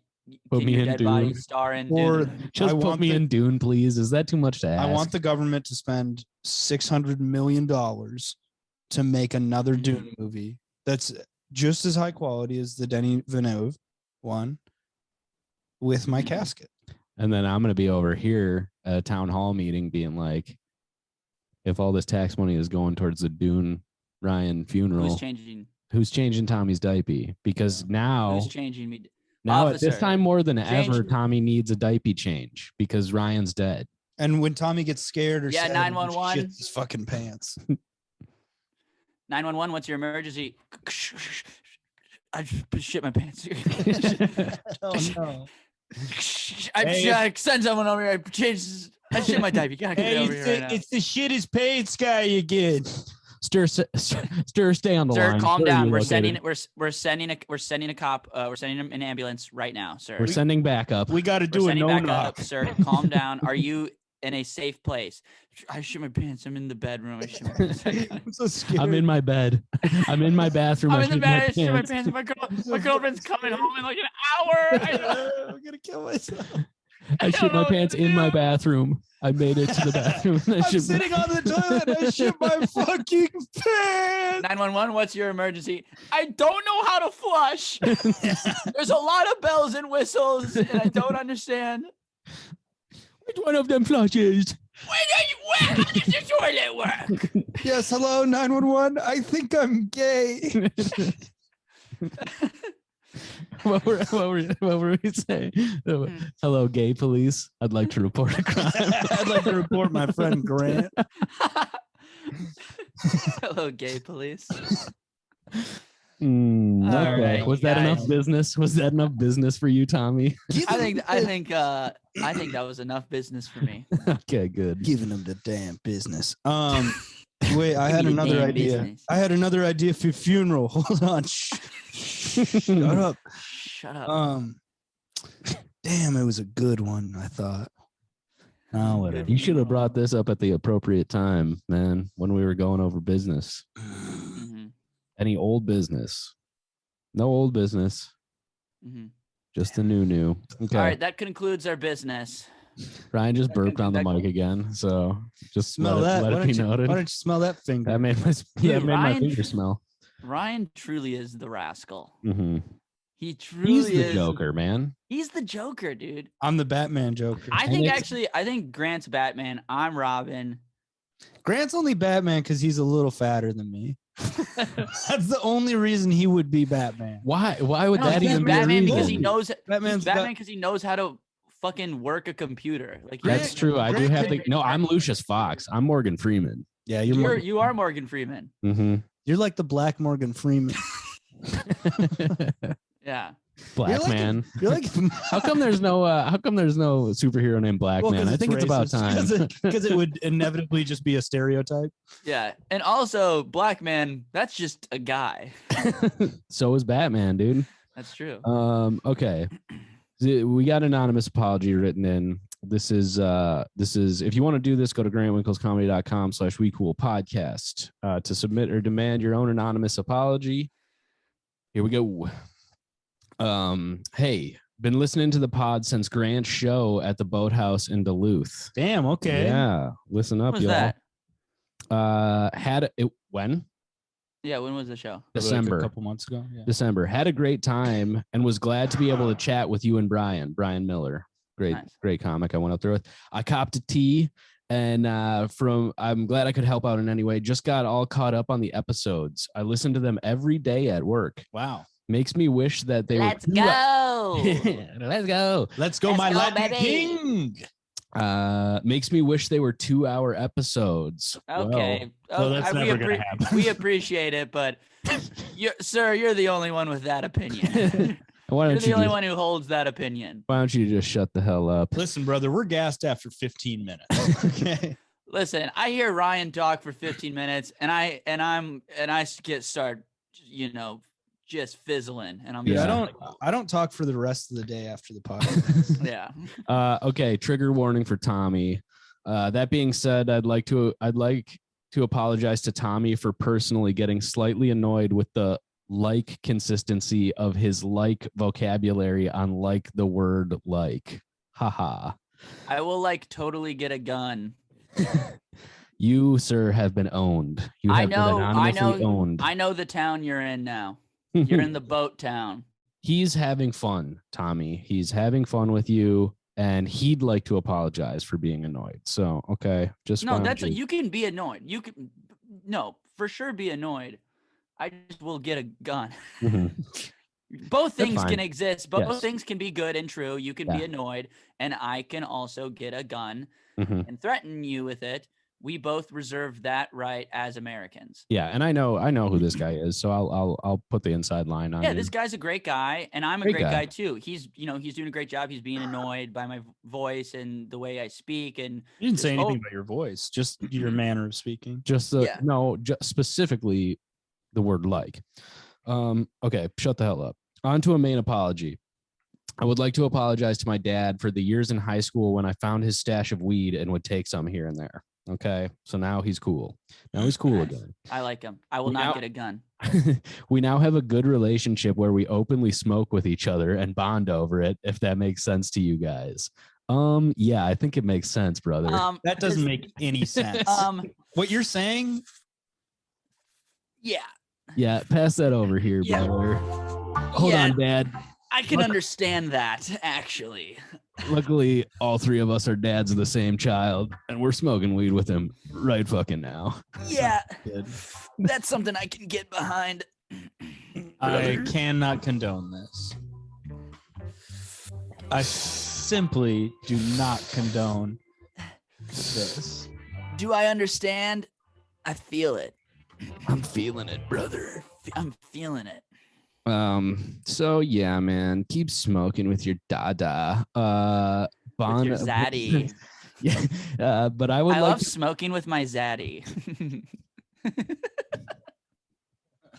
Put can me your in dead Dune. body star in Or Dune? Just I put want me the- in Dune, please. Is that too much to ask? I want the government to spend $600 million to make another Dune movie that's just as high quality as the Denis Villeneuve one with my casket. And then I'm going to be over here at a town hall meeting being like, if all this tax money is going towards the Dune Ryan funeral, Who's changing? Tommy's diaper? Because now, Who's changing me? now at this Officer, time more than change- ever, Tommy needs a diaper change because Ryan's dead. And when Tommy gets scared or Yeah, sad, he 911. shits his fucking pants. 911. What's your emergency? I just shit my pants. Oh no. I send someone over here. I shit my diaper. You gotta get over here right now. the shittest pants guy you get. Stir, stay on the Sir, line. calm Sir, down. you We're located. sending a cop. We're sending him an ambulance right now, sir. We're sending backup. We got to We're do a sending no back knock. up, sir. Calm down. Are you in a safe place? I shit my pants. I'm in the bedroom. I shit my pants. I'm so scared. I'm in my bed. I'm in my bathroom. I'm I in the shit bed. I shit my pants. pants. My girlfriend's coming home in like an hour. I'm gonna kill myself. I shit my know what pants to in my do. bathroom. I made it to the bathroom. And I I'm shit my- sitting on the toilet. And I shit my fucking pants. 911. What's your emergency? I don't know how to flush. There's a lot of bells and whistles, and I don't understand. Which one of them flushes? How does your toilet work? Yes, hello, 911. I think I'm gay. What were we saying? Hello, gay police. I'd like to report a crime. I'd like to report my friend Grant. Hello, gay police. All All right, Was that enough guys. business? Was that enough business for you, Tommy? I think that was enough business for me. Okay, good. Giving him the damn business. Wait, I Give had me the another damn idea. business. I had another idea for funeral. Hold on. Shut up. Shut up. Damn, it was a good one, I thought. Oh, whatever. You should have brought this up at the appropriate time, man, when we were going over business. Mhm, Any old business. No old business. mhm. Just the new. Okay. All right, that concludes our business. Ryan just burped on the that- mic again. So just Smell let that. it, Why let it be don't noted. you smell that finger? That made my Dude, my Ryan- finger smell. Ryan truly is the rascal. Mhm. He truly He's the is. Joker, man. He's the Joker, dude. I'm the Batman Joker. I think it's- actually, I think Grant's Batman. I'm Robin. Grant's only Batman because he's a little fatter than me. That's the only reason he would be Batman. Why would No, that he's even be a Batman because reason? he knows Batman's Batman because he knows how to fucking work a computer. Like That's true. I do Grant have could- to. No, I'm Lucius Fox. I'm Morgan Freeman. Yeah, You are Morgan Freeman. Mm-hmm. you're like the Black Morgan Freeman. Yeah. Black You're like man. You're like How come there's no? How come there's no superhero named Black Man? I think it's about time. because it would inevitably just be a stereotype. Yeah. And also, black man, that's just a guy. So is Batman, dude. That's true. Okay. We got anonymous apology written in. This is if you want to do this, go to grantwinklescomedy.com/wecoolpodcast to submit or demand your own anonymous apology. Here we go. Hey, been listening to the pod since Grant's show at the Boathouse in Duluth. Damn. Okay. Yeah, listen When up, was y'all. that? Had it when? Yeah. When was the show? December. a couple months ago. Yeah. December. Had a great time and was glad to be able to chat with you and Brian Miller. Great, Nice. great comic I went up there with. I copped a tea And I'm glad I could help out in any way. Just got all caught up on the episodes. I listen to them every day at work. Wow. Makes me wish that they Let's were. go. Let's go. Let's go, Let's my go, Latin baby. King. Makes me wish they were 2-hour episodes. Okay. Well, that's never gonna happen. We appreciate it, but you're the only one with that opinion. Why You're don't the you only just, one who holds that opinion. why don't you just shut the hell up? Listen, brother, we're gassed after 15 minutes. Okay. Listen, I hear Ryan talk for 15 minutes, and I start, just fizzling, and I'm Yeah. just I don't talk for the rest of the day after the podcast. yeah. Okay, trigger warning for Tommy. That being said, I'd like to apologize to Tommy for personally getting slightly annoyed with the like consistency of his like vocabulary on like the word like. Haha. I will totally get a gun. You, sir, have been owned. You have been anonymously owned. I know the town you're in now. You're in the boat town. He's having fun, Tommy. He's having fun with you, and he'd like to apologize for being annoyed. So, okay, just No, why don't you can be annoyed. You can for sure be annoyed. I just will get a gun. Mhm. Both things fine. can exist. Both Yes. things can be good and true. You can Yeah. be annoyed, and I can also get a gun Mhm. and threaten you with it. We both reserve that right as Americans. Yeah, and I know who this guy is, so I'll put the inside line on Yeah, you. this guy's a great guy, and I'm a Great great guy. guy too. He's doing a great job. He's being annoyed by my voice and the way I speak, and You didn't say Just anything about your voice, just your manner of speaking. Just Yeah. just specifically the word like. Okay, shut the hell up. On to a main apology. I would like to apologize to my dad for the years in high school when I found his stash of weed and would take some here and there. Okay, so now he's cool. Now he's cool Nice. again. I like him. I will Now- not get a gun. We now have a good relationship where we openly smoke with each other and bond over it, if that makes sense to you guys. Yeah, I think it makes sense, brother. That doesn't make any sense. What you're saying? Yeah, Yeah, pass that over here, Yeah. brother. Hold Yeah. on, Dad. I can understand that actually. Luckily, all three of us are dads of the same child, and we're smoking weed with him right fucking now. Yeah, Good. that's something I can get behind. I cannot condone this. I simply do not condone this. Do I understand? I feel it. I'm feeling it, brother. I'm feeling it. So yeah, man, keep smoking with your dada. Bond With your zaddy. Yeah, but I would I like love to, smoking with my zaddy.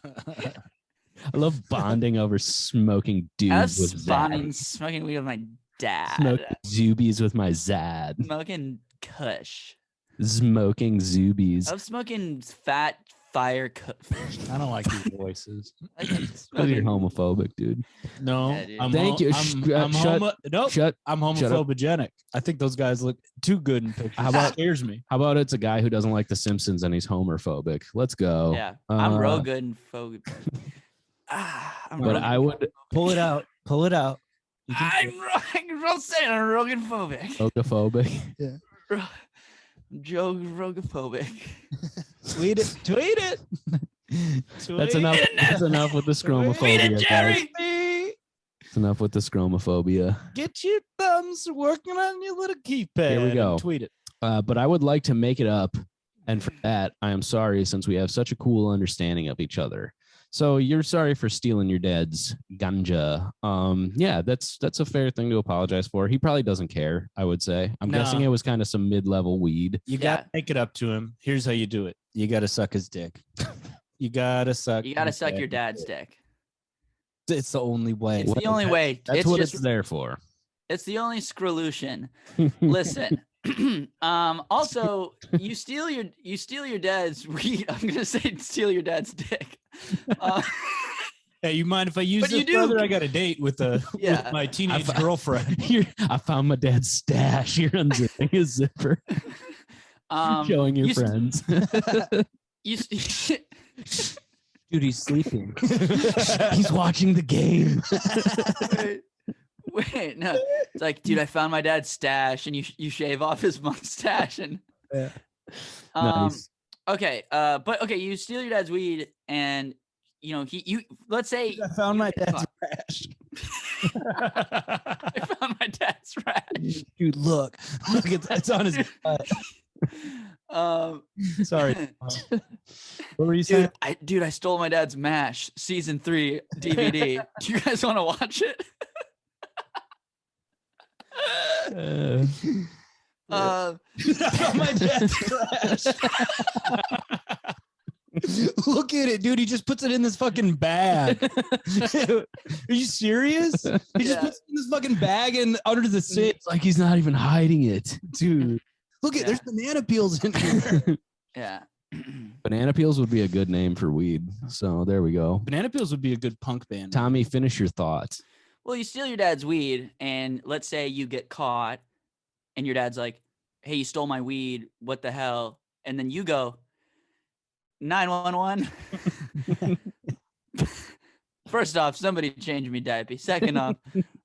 I love bonding over smoking I love dudes with Zad. smoking weed with my dad. Smoking zoobies with my Zad. Smoking Kush. Smoking zoobies. I love smoking fat fire Kush. I don't like these voices. You're homophobic, dude. No, Yeah, dude. I'm Thank you. I'm Shut- nope. Shut. I'm Shut up. homophobogenic. I think those guys look too good in pictures. How about- It scares me? How about it's a guy who doesn't like The Simpsons and he's homophobic? Let's go. Yeah, I'm real Uh, good and phobic. I'm But real I would Pull it out. Pull it out. I'm real saying I'm Rogan phobic. homophobic. Joe Rogophobic. Tweet it. Tweet it. That's enough. That's enough with the scromophobia, guys. Jerry. That's enough with the scromophobia. Get your thumbs working on your little keypad. Here we go. And tweet it. But I would like to make it up, and for that, I am sorry since we have such a cool understanding of each other. So you're sorry for stealing your dad's ganja. Yeah, that's a fair thing to apologize for. He probably doesn't care, I would say. I'm No. guessing it was kind of some mid-level weed. You Yeah. gotta make it up to him. Here's how you do it. You gotta suck his dick. You gotta suck. You gotta his suck your dad's dad's dick. It's the only way. It's the only way. That's It's what just it's there for. it's the only scrolution. Listen. Also, you steal your dad's weed. I'm gonna say steal your dad's dick. Hey, you mind if I use But this, you do. brother? I got a date with Yeah. with my teenage I've- girlfriend. Here, I found my dad's stash. You're unzipping his zipper, showing your you st- friends. You st- Dude, he's sleeping. He's watching the game. wait, no. It's like, dude, I found my dad's stash, and you shave off his mustache, and Yeah. Nice. Okay. But okay, you steal your dad's weed, and let's say I found you my get dad's caught. trash. I found my dad's trash. Dude, look, it's on his butt. Sorry. What were you saying? Dude, I stole my dad's MASH season 3 DVD. Do you guys want to watch it? I found my dad's trash. Look at it, dude. He just puts it in this fucking bag. Are you serious? He just puts it in this fucking bag and under the sink. It's like he's not even hiding it. Dude. Look at there's banana peels in here. Yeah. Banana peels would be a good name for weed. So there we go. Banana peels would be a good punk band. Tommy, finish your thoughts. Well, you steal your dad's weed, and let's say you get caught, and your dad's like, "Hey, you stole my weed. What the hell?" And then you go, 911. First off, somebody change me diaper. Second off,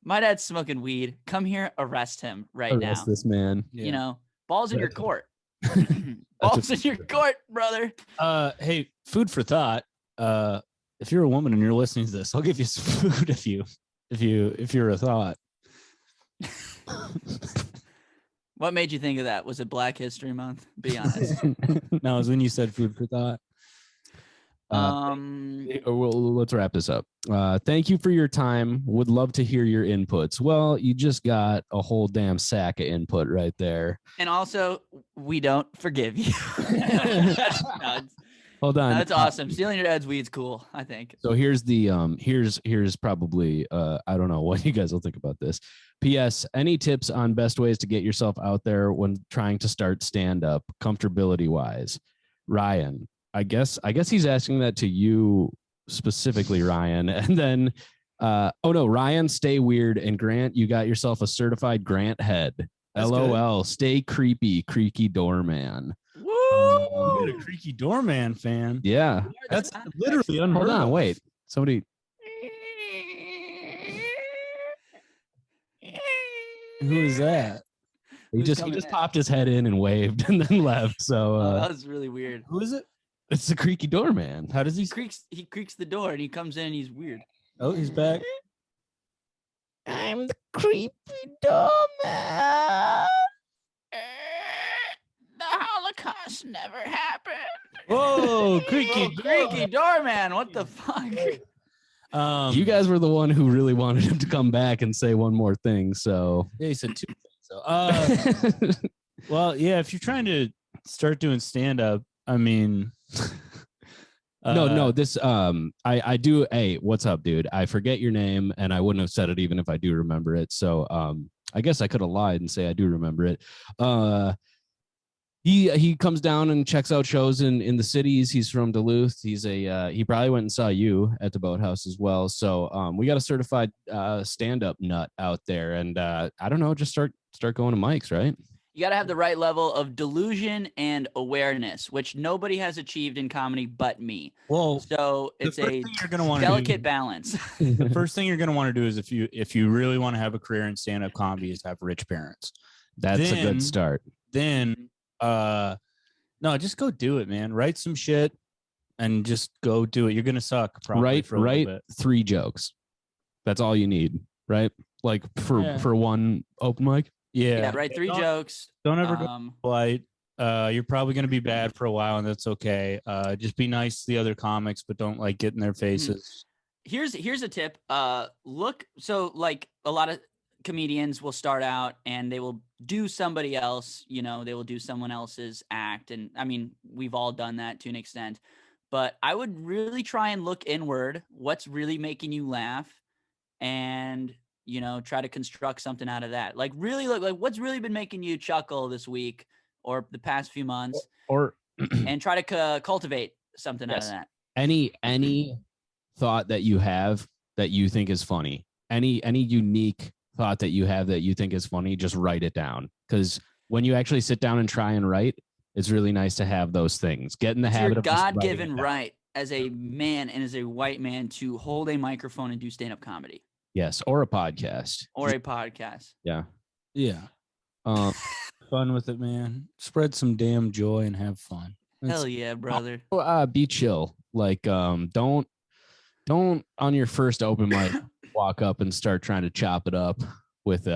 my dad's smoking weed. Come here, arrest him right Arrest now. this man. Yeah. Balls in your court. Balls in your court, brother. Hey, food for thought. If you're a woman and you're listening to this, I'll give you some food if you're a thought. What made you think of that? Was it Black History Month? Be honest. No, it was when you said food for thought. Well, let's wrap this up. Thank you for your time. Would love to hear your inputs. Well, you just got a whole damn sack of input right there. And also, we don't forgive you. Hold on. That's awesome. Stealing your dad's weed's cool, I think. So here's the here's probably I don't know what you guys will think about this. P.S. Any tips on best ways to get yourself out there when trying to start stand up, comfortability wise? Ryan, I guess he's asking that to you specifically, Ryan. And then Ryan, stay weird, and Grant, you got yourself a certified Grant head. That's LOL. Good. Stay creepy, creaky doorman. Woo! Get a creaky doorman fan. Yeah, that's literally unheard. Hold on, wait. Somebody. Who is that? He just popped his head in and waved and then left. So that was really weird. Who is it? It's the creaky doorman. How does he creaks the door and he comes in and he's weird. Oh, he's back. I'm the creepy doorman. The Holocaust never happened. Whoa, creaky doorman. What the fuck? You guys were the one who really wanted him to come back and say one more thing. So yeah, he said 2 things. So, well, yeah, if you're trying to start doing stand up, I mean, no, this, I do. Hey, what's up, dude? I forget your name and I wouldn't have said it even if I do remember it. So, I guess I could have lied and say I do remember it. He comes down and checks out shows in the cities. He's from Duluth. He probably went and saw you at the Boathouse as well. So we got a certified stand-up nut out there, and I don't know, just start going to mics, right? You got to have the right level of delusion and awareness, which nobody has achieved in comedy but me. Well, so it's a delicate balance. The first thing you're going to want to do is if you really want to have a career in stand-up comedy is have rich parents. That's a good start. Then no, just go do it, man. Write some shit and just go do it. You're gonna suck probably for a little bit. 3 jokes. That's all you need, right? Like for one open mic. Yeah, write 3 jokes. Don't ever go polite. You're probably gonna be bad for a while, and that's okay. Just be nice to the other comics, but don't like get in their faces. Here's a tip. So like a lot of comedians will start out and they will do somebody else, they will do someone else's act. And I mean, we've all done that to an extent, but I would really try and look inward. What's really making you laugh? And, try to construct something out of that. Like really look like what's really been making you chuckle this week or the past few months and try to cultivate something out of that. Any thought that you have that you think is funny, any unique thought that you have that you think is funny, just write it down, because when you actually sit down and try and write, it's really nice to have those things. Get in the habit of God-given right as a man and as a white man to hold a microphone and do stand-up comedy. Yes, or a podcast. Yeah. Yeah. fun with it, man. Spread some damn joy and have fun. Hell yeah, brother. Be chill. Like, don't on your first open mic walk up and start trying to chop it up with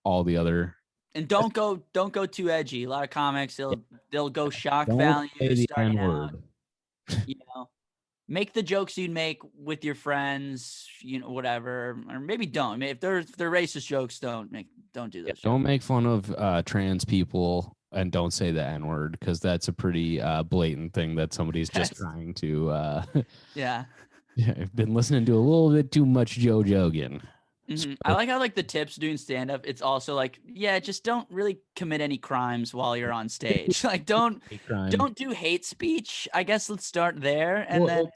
all the other. And don't go too edgy. A lot of comics they'll go shock Don't value say the starting N-word. out. You know, make the jokes you'd make with your friends. You know, whatever, or maybe don't. If they're racist jokes, don't do those. Don't make fun of trans people, and don't say the N-word, because that's a pretty blatant thing that somebody's just trying to. Yeah. Yeah, I've been listening to a little bit too much Joe Jogan. Mm-hmm. I like how like the tips doing stand up. It's also like, yeah, just don't really commit any crimes while you're on stage. Like don't do hate speech. I guess let's start there and then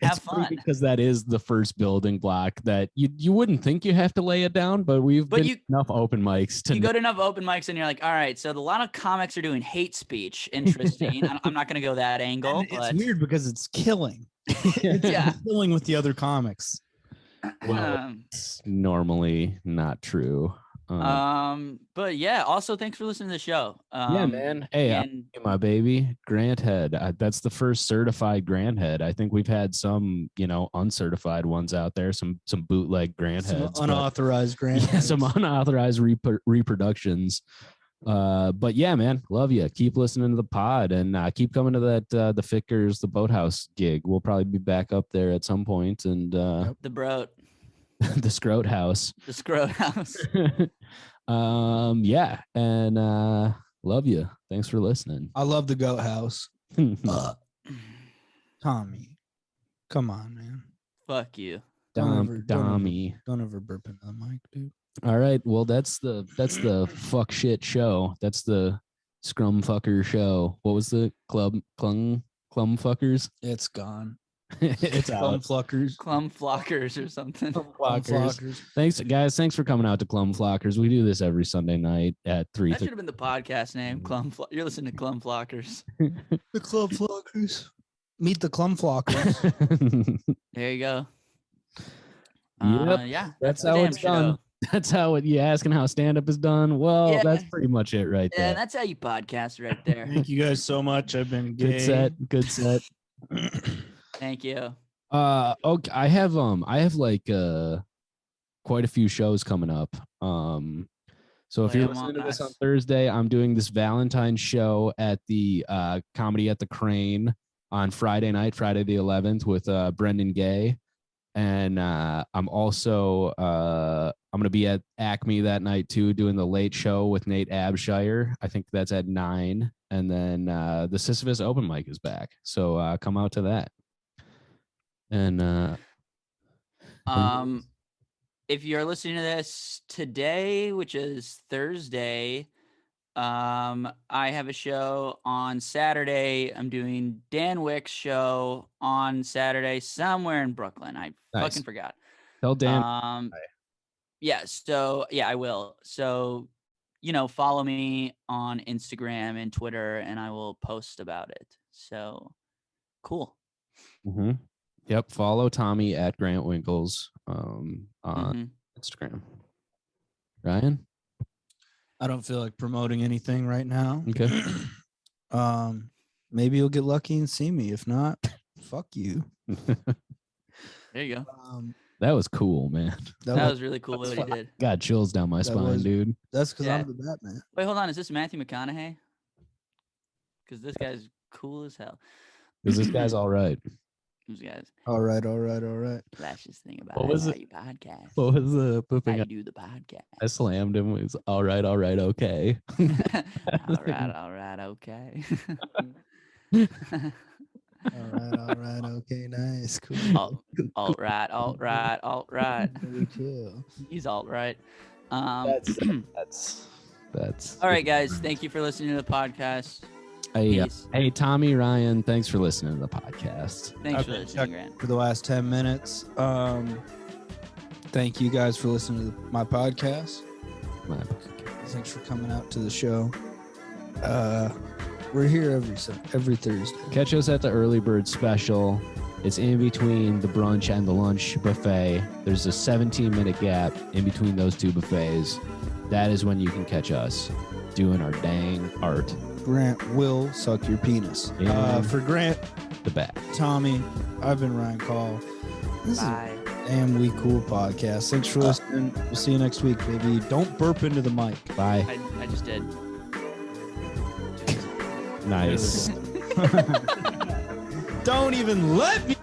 have fun. Because that is the first building block that you wouldn't think you have to lay it down, but been enough open mics to. You go to enough open mics and you're like, all right, so a lot of comics are doing hate speech. Interesting. I'm not gonna go that angle. But... It's weird because it's killing. It's killing with the other comics. Well, it's normally not true. But yeah, also thanks for listening to the show. Yeah, man. Hey, my baby, Grant Head. That's the first certified Grant Head. I think we've had some, uncertified ones out there, some bootleg Grant Heads, unauthorized Grant Heads. Some unauthorized reproductions. But yeah, man, love you. Keep listening to the pod and keep coming to that the Fickers, the Boathouse gig. We'll probably be back up there at some point. And the Broat. The Scroat House. The Scroat House. Yeah, and love you. Thanks for listening. I love the Goat House. Tommy, come on, man. Fuck you. Dommy. Don't ever burp into the mic, dude. All right. Well, that's the fuck shit show. That's the scrum fucker show. What was the clum fuckers? It's gone. It's Clum Flockers or something. Flockers. Thanks, guys. Thanks for coming out to Clum Flockers. We do this every Sunday night at 3:30. That should have been the podcast name. You're listening to Clum Flockers. The Clum Flockers. Meet the Clum Flockers. There you go. Yep. Yeah. That's how it's done. That's how you asking how stand-up is done. Well, yeah. That's pretty much it right there. Yeah, that's how you podcast right there. Thank you guys so much. I've been gay. Good set. Thank you. Okay. I have like quite a few shows coming up. So if you're listening to this on Thursday, I'm doing this Valentine's show at the Comedy at the Crane on Friday night, Friday the 11th, with Brendan Gay. And I'm also I'm gonna be at Acme that night too, doing the late show with Nate Abshire. I think that's at 9. And then the Sisyphus open mic is back, so come out to that. And if you're listening to this today, which is Thursday, I have a show on Saturday. I'm doing Dan Wick's show on Saturday somewhere in Brooklyn. I fucking forgot. Tell Dan. Yeah. So yeah, I will. So, follow me on Instagram and Twitter, and I will post about it. So cool. Mm-hmm. Yep. Follow Tommy at Grant Winkles on Instagram. Ryan? I don't feel like promoting anything right now. Okay. Maybe you'll get lucky and see me. If not, fuck you. There you go. That was cool, man. That was really cool what he did. Got chills down my spine, dude. That's because I'm the Batman. Wait, hold on. Is this Matthew McConaughey? Because this guy's cool as hell. Because this guy's all right. This guy's all right. Flashiest thing about how you podcast. What was the how you do the podcast? I slammed him. It was all right, okay. all right, okay. All right, okay, nice, cool. All right. He's all right. That's all right, guys. Thank you for listening to the podcast. Hey, Tommy, Ryan, thanks for listening to the podcast. Thanks for listening, Grant. For the last 10 minutes. Thank you guys for listening to my podcast. Thanks for coming out to the show. We're here every Thursday. Catch us at the Early Bird Special. It's in between the brunch and the lunch buffet. There's a 17-minute gap in between those two buffets. That is when you can catch us. doing our dang art. Grant will suck your penis. Yeah. For Grant, The back. Tommy, I've been Ryan Call. This Bye. is Am We Cool podcast. Thanks for listening. We'll see you next week, baby. Don't burp into the mic. Bye. I just did. Nice. Don't even let me.